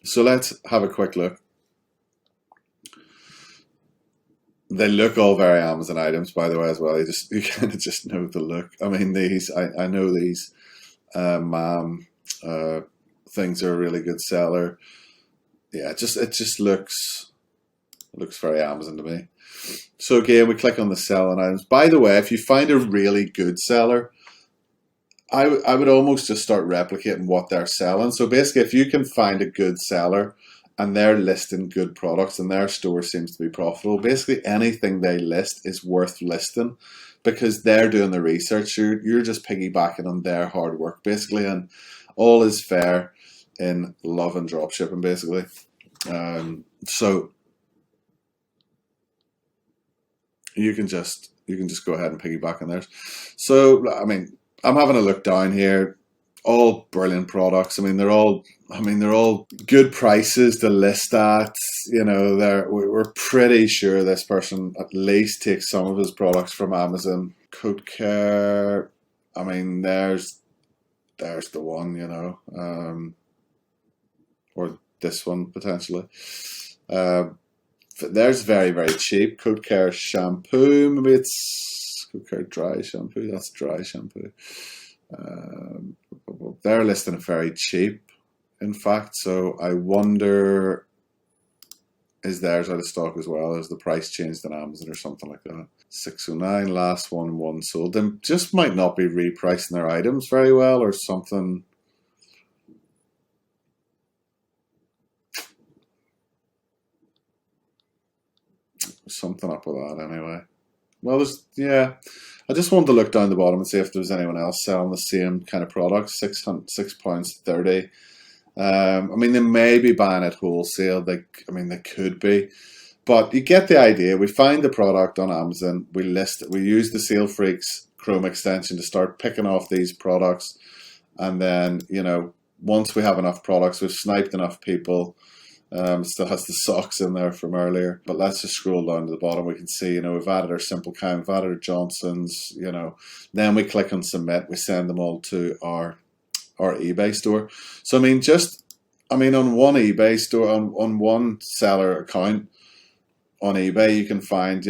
So let's have a quick look. They look all very Amazon items, by the way, as well. You kind of just know the look. I mean, I know these things are a really good seller. Yeah, it just looks very Amazon to me. So again, we click on the selling items. By the way, if you find a really good seller, I would almost just start replicating what they're selling. So basically, if you can find a good seller and they're listing good products and their store seems to be profitable, basically anything they list is worth listing because they're doing the research. You're just piggybacking on their hard work, basically, and all is fair in love and drop shipping, basically. So you can just go ahead and piggyback on theirs. So I mean, I'm having a look down here. All brilliant products. I mean, they're all good prices to list at. You know, we're pretty sure this person at least takes some of his products from Amazon. Coat Care. I mean, there's the one. You know, or this one potentially. There's very cheap. Coat Care shampoo. Maybe it's Coat Care dry shampoo. That's dry shampoo. They're listing it very cheap, in fact. So I wonder, is theirs out of stock as well? Is the price changed on Amazon or something like that? 609, last one sold. They just might not be repricing their items very well or something. Something up with that anyway. Well, I just wanted to look down the bottom and see if there was anyone else selling the same kind of product. £6.30. I mean, they may be buying at wholesale. They could be, but you get the idea. We find the product on Amazon. We list it. We use the Salefreaks Chrome extension to start picking off these products, and then once we have enough products, we've sniped enough people. Still has the socks in there from earlier. But let's just scroll down to the bottom. We can see, we've added our Simple Kind, we've added our Johnson's, Then we click on submit. We send them all to our eBay store. So on one eBay store, on one seller account on eBay, you can find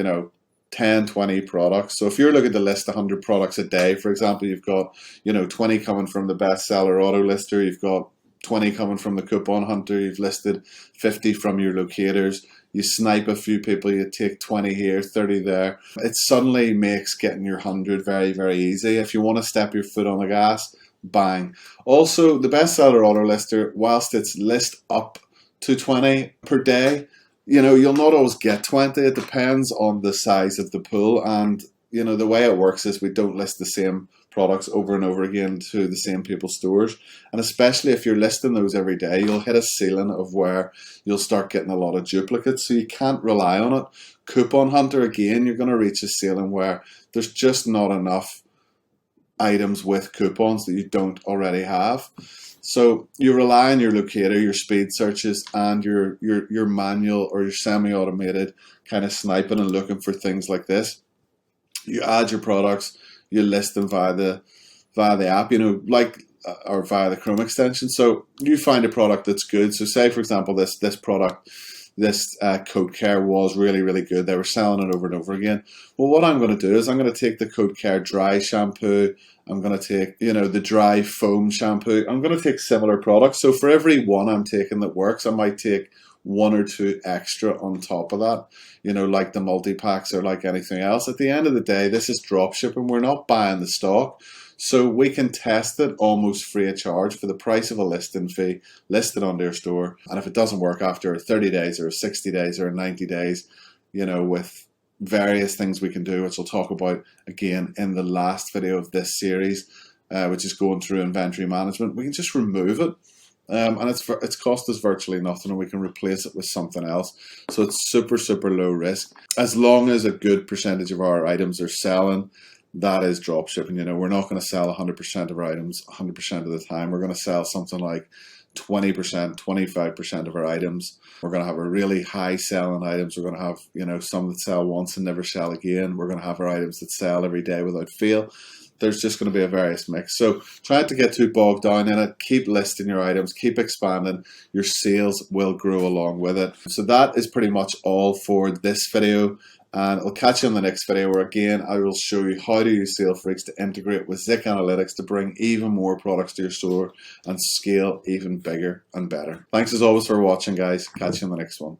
10, 20 products. So if you're looking to list 100 products a day, for example, you've got 20 coming from the bestseller auto lister, you've got 20 coming from the coupon hunter, you've listed 50 from your locators, you snipe a few people, you take 20 here, 30 there. It suddenly makes getting your 100 very, very easy. If you want to step your foot on the gas, bang. Also, the bestseller auto lister, whilst it's list up to 20 per day, you'll not always get 20. It depends on the size of the pool, and the way it works is we don't list the same products over and over again to the same people's stores, and especially if you're listing those every day, you'll hit a ceiling of where you'll start getting a lot of duplicates, so you can't rely on it. Coupon hunter, again, you're going to reach a ceiling where there's just not enough items with coupons that you don't already have. So you rely on your locator, your speed searches, and your manual or your semi-automated kind of sniping and looking for things like this. You add your products, you list them via the app, or via the Chrome extension. So you find a product that's good. So say, for example, this product, this Coat Care was really, really good. They were selling it over and over again. Well, what I'm going to do is I'm going to take the Coat Care dry shampoo. I'm going to take, the dry foam shampoo. I'm going to take similar products. So for every one I'm taking that works, I might take 1 or 2 extra on top of that, like the multi-packs or like anything else. At the end of the day, this is drop shipping. We're not buying the stock. So we can test it almost free of charge for the price of a listing fee, list it on their store. And if it doesn't work after 30 days or 60 days or 90 days, with various things we can do, which I'll talk about again in the last video of this series, which is going through inventory management, we can just remove it. And it's cost us virtually nothing, and we can replace it with something else. So it's super, super low risk. As long as a good percentage of our items are selling, that is drop shipping. We're not going to sell 100% of our items 100% of the time. We're going to sell something like 20%, 25% of our items. We're going to have a really high selling items. We're going to have, some that sell once and never sell again. We're going to have our items that sell every day without fail. There's just going to be a various mix. So try not to get too bogged down in it. Keep listing your items, keep expanding. Your sales will grow along with it. So that is pretty much all for this video. And I'll catch you in the next video where, again, I will show you how to use Salefreaks to integrate with Zik Analytics to bring even more products to your store and scale even bigger and better. Thanks as always for watching, guys. Catch you in the next one.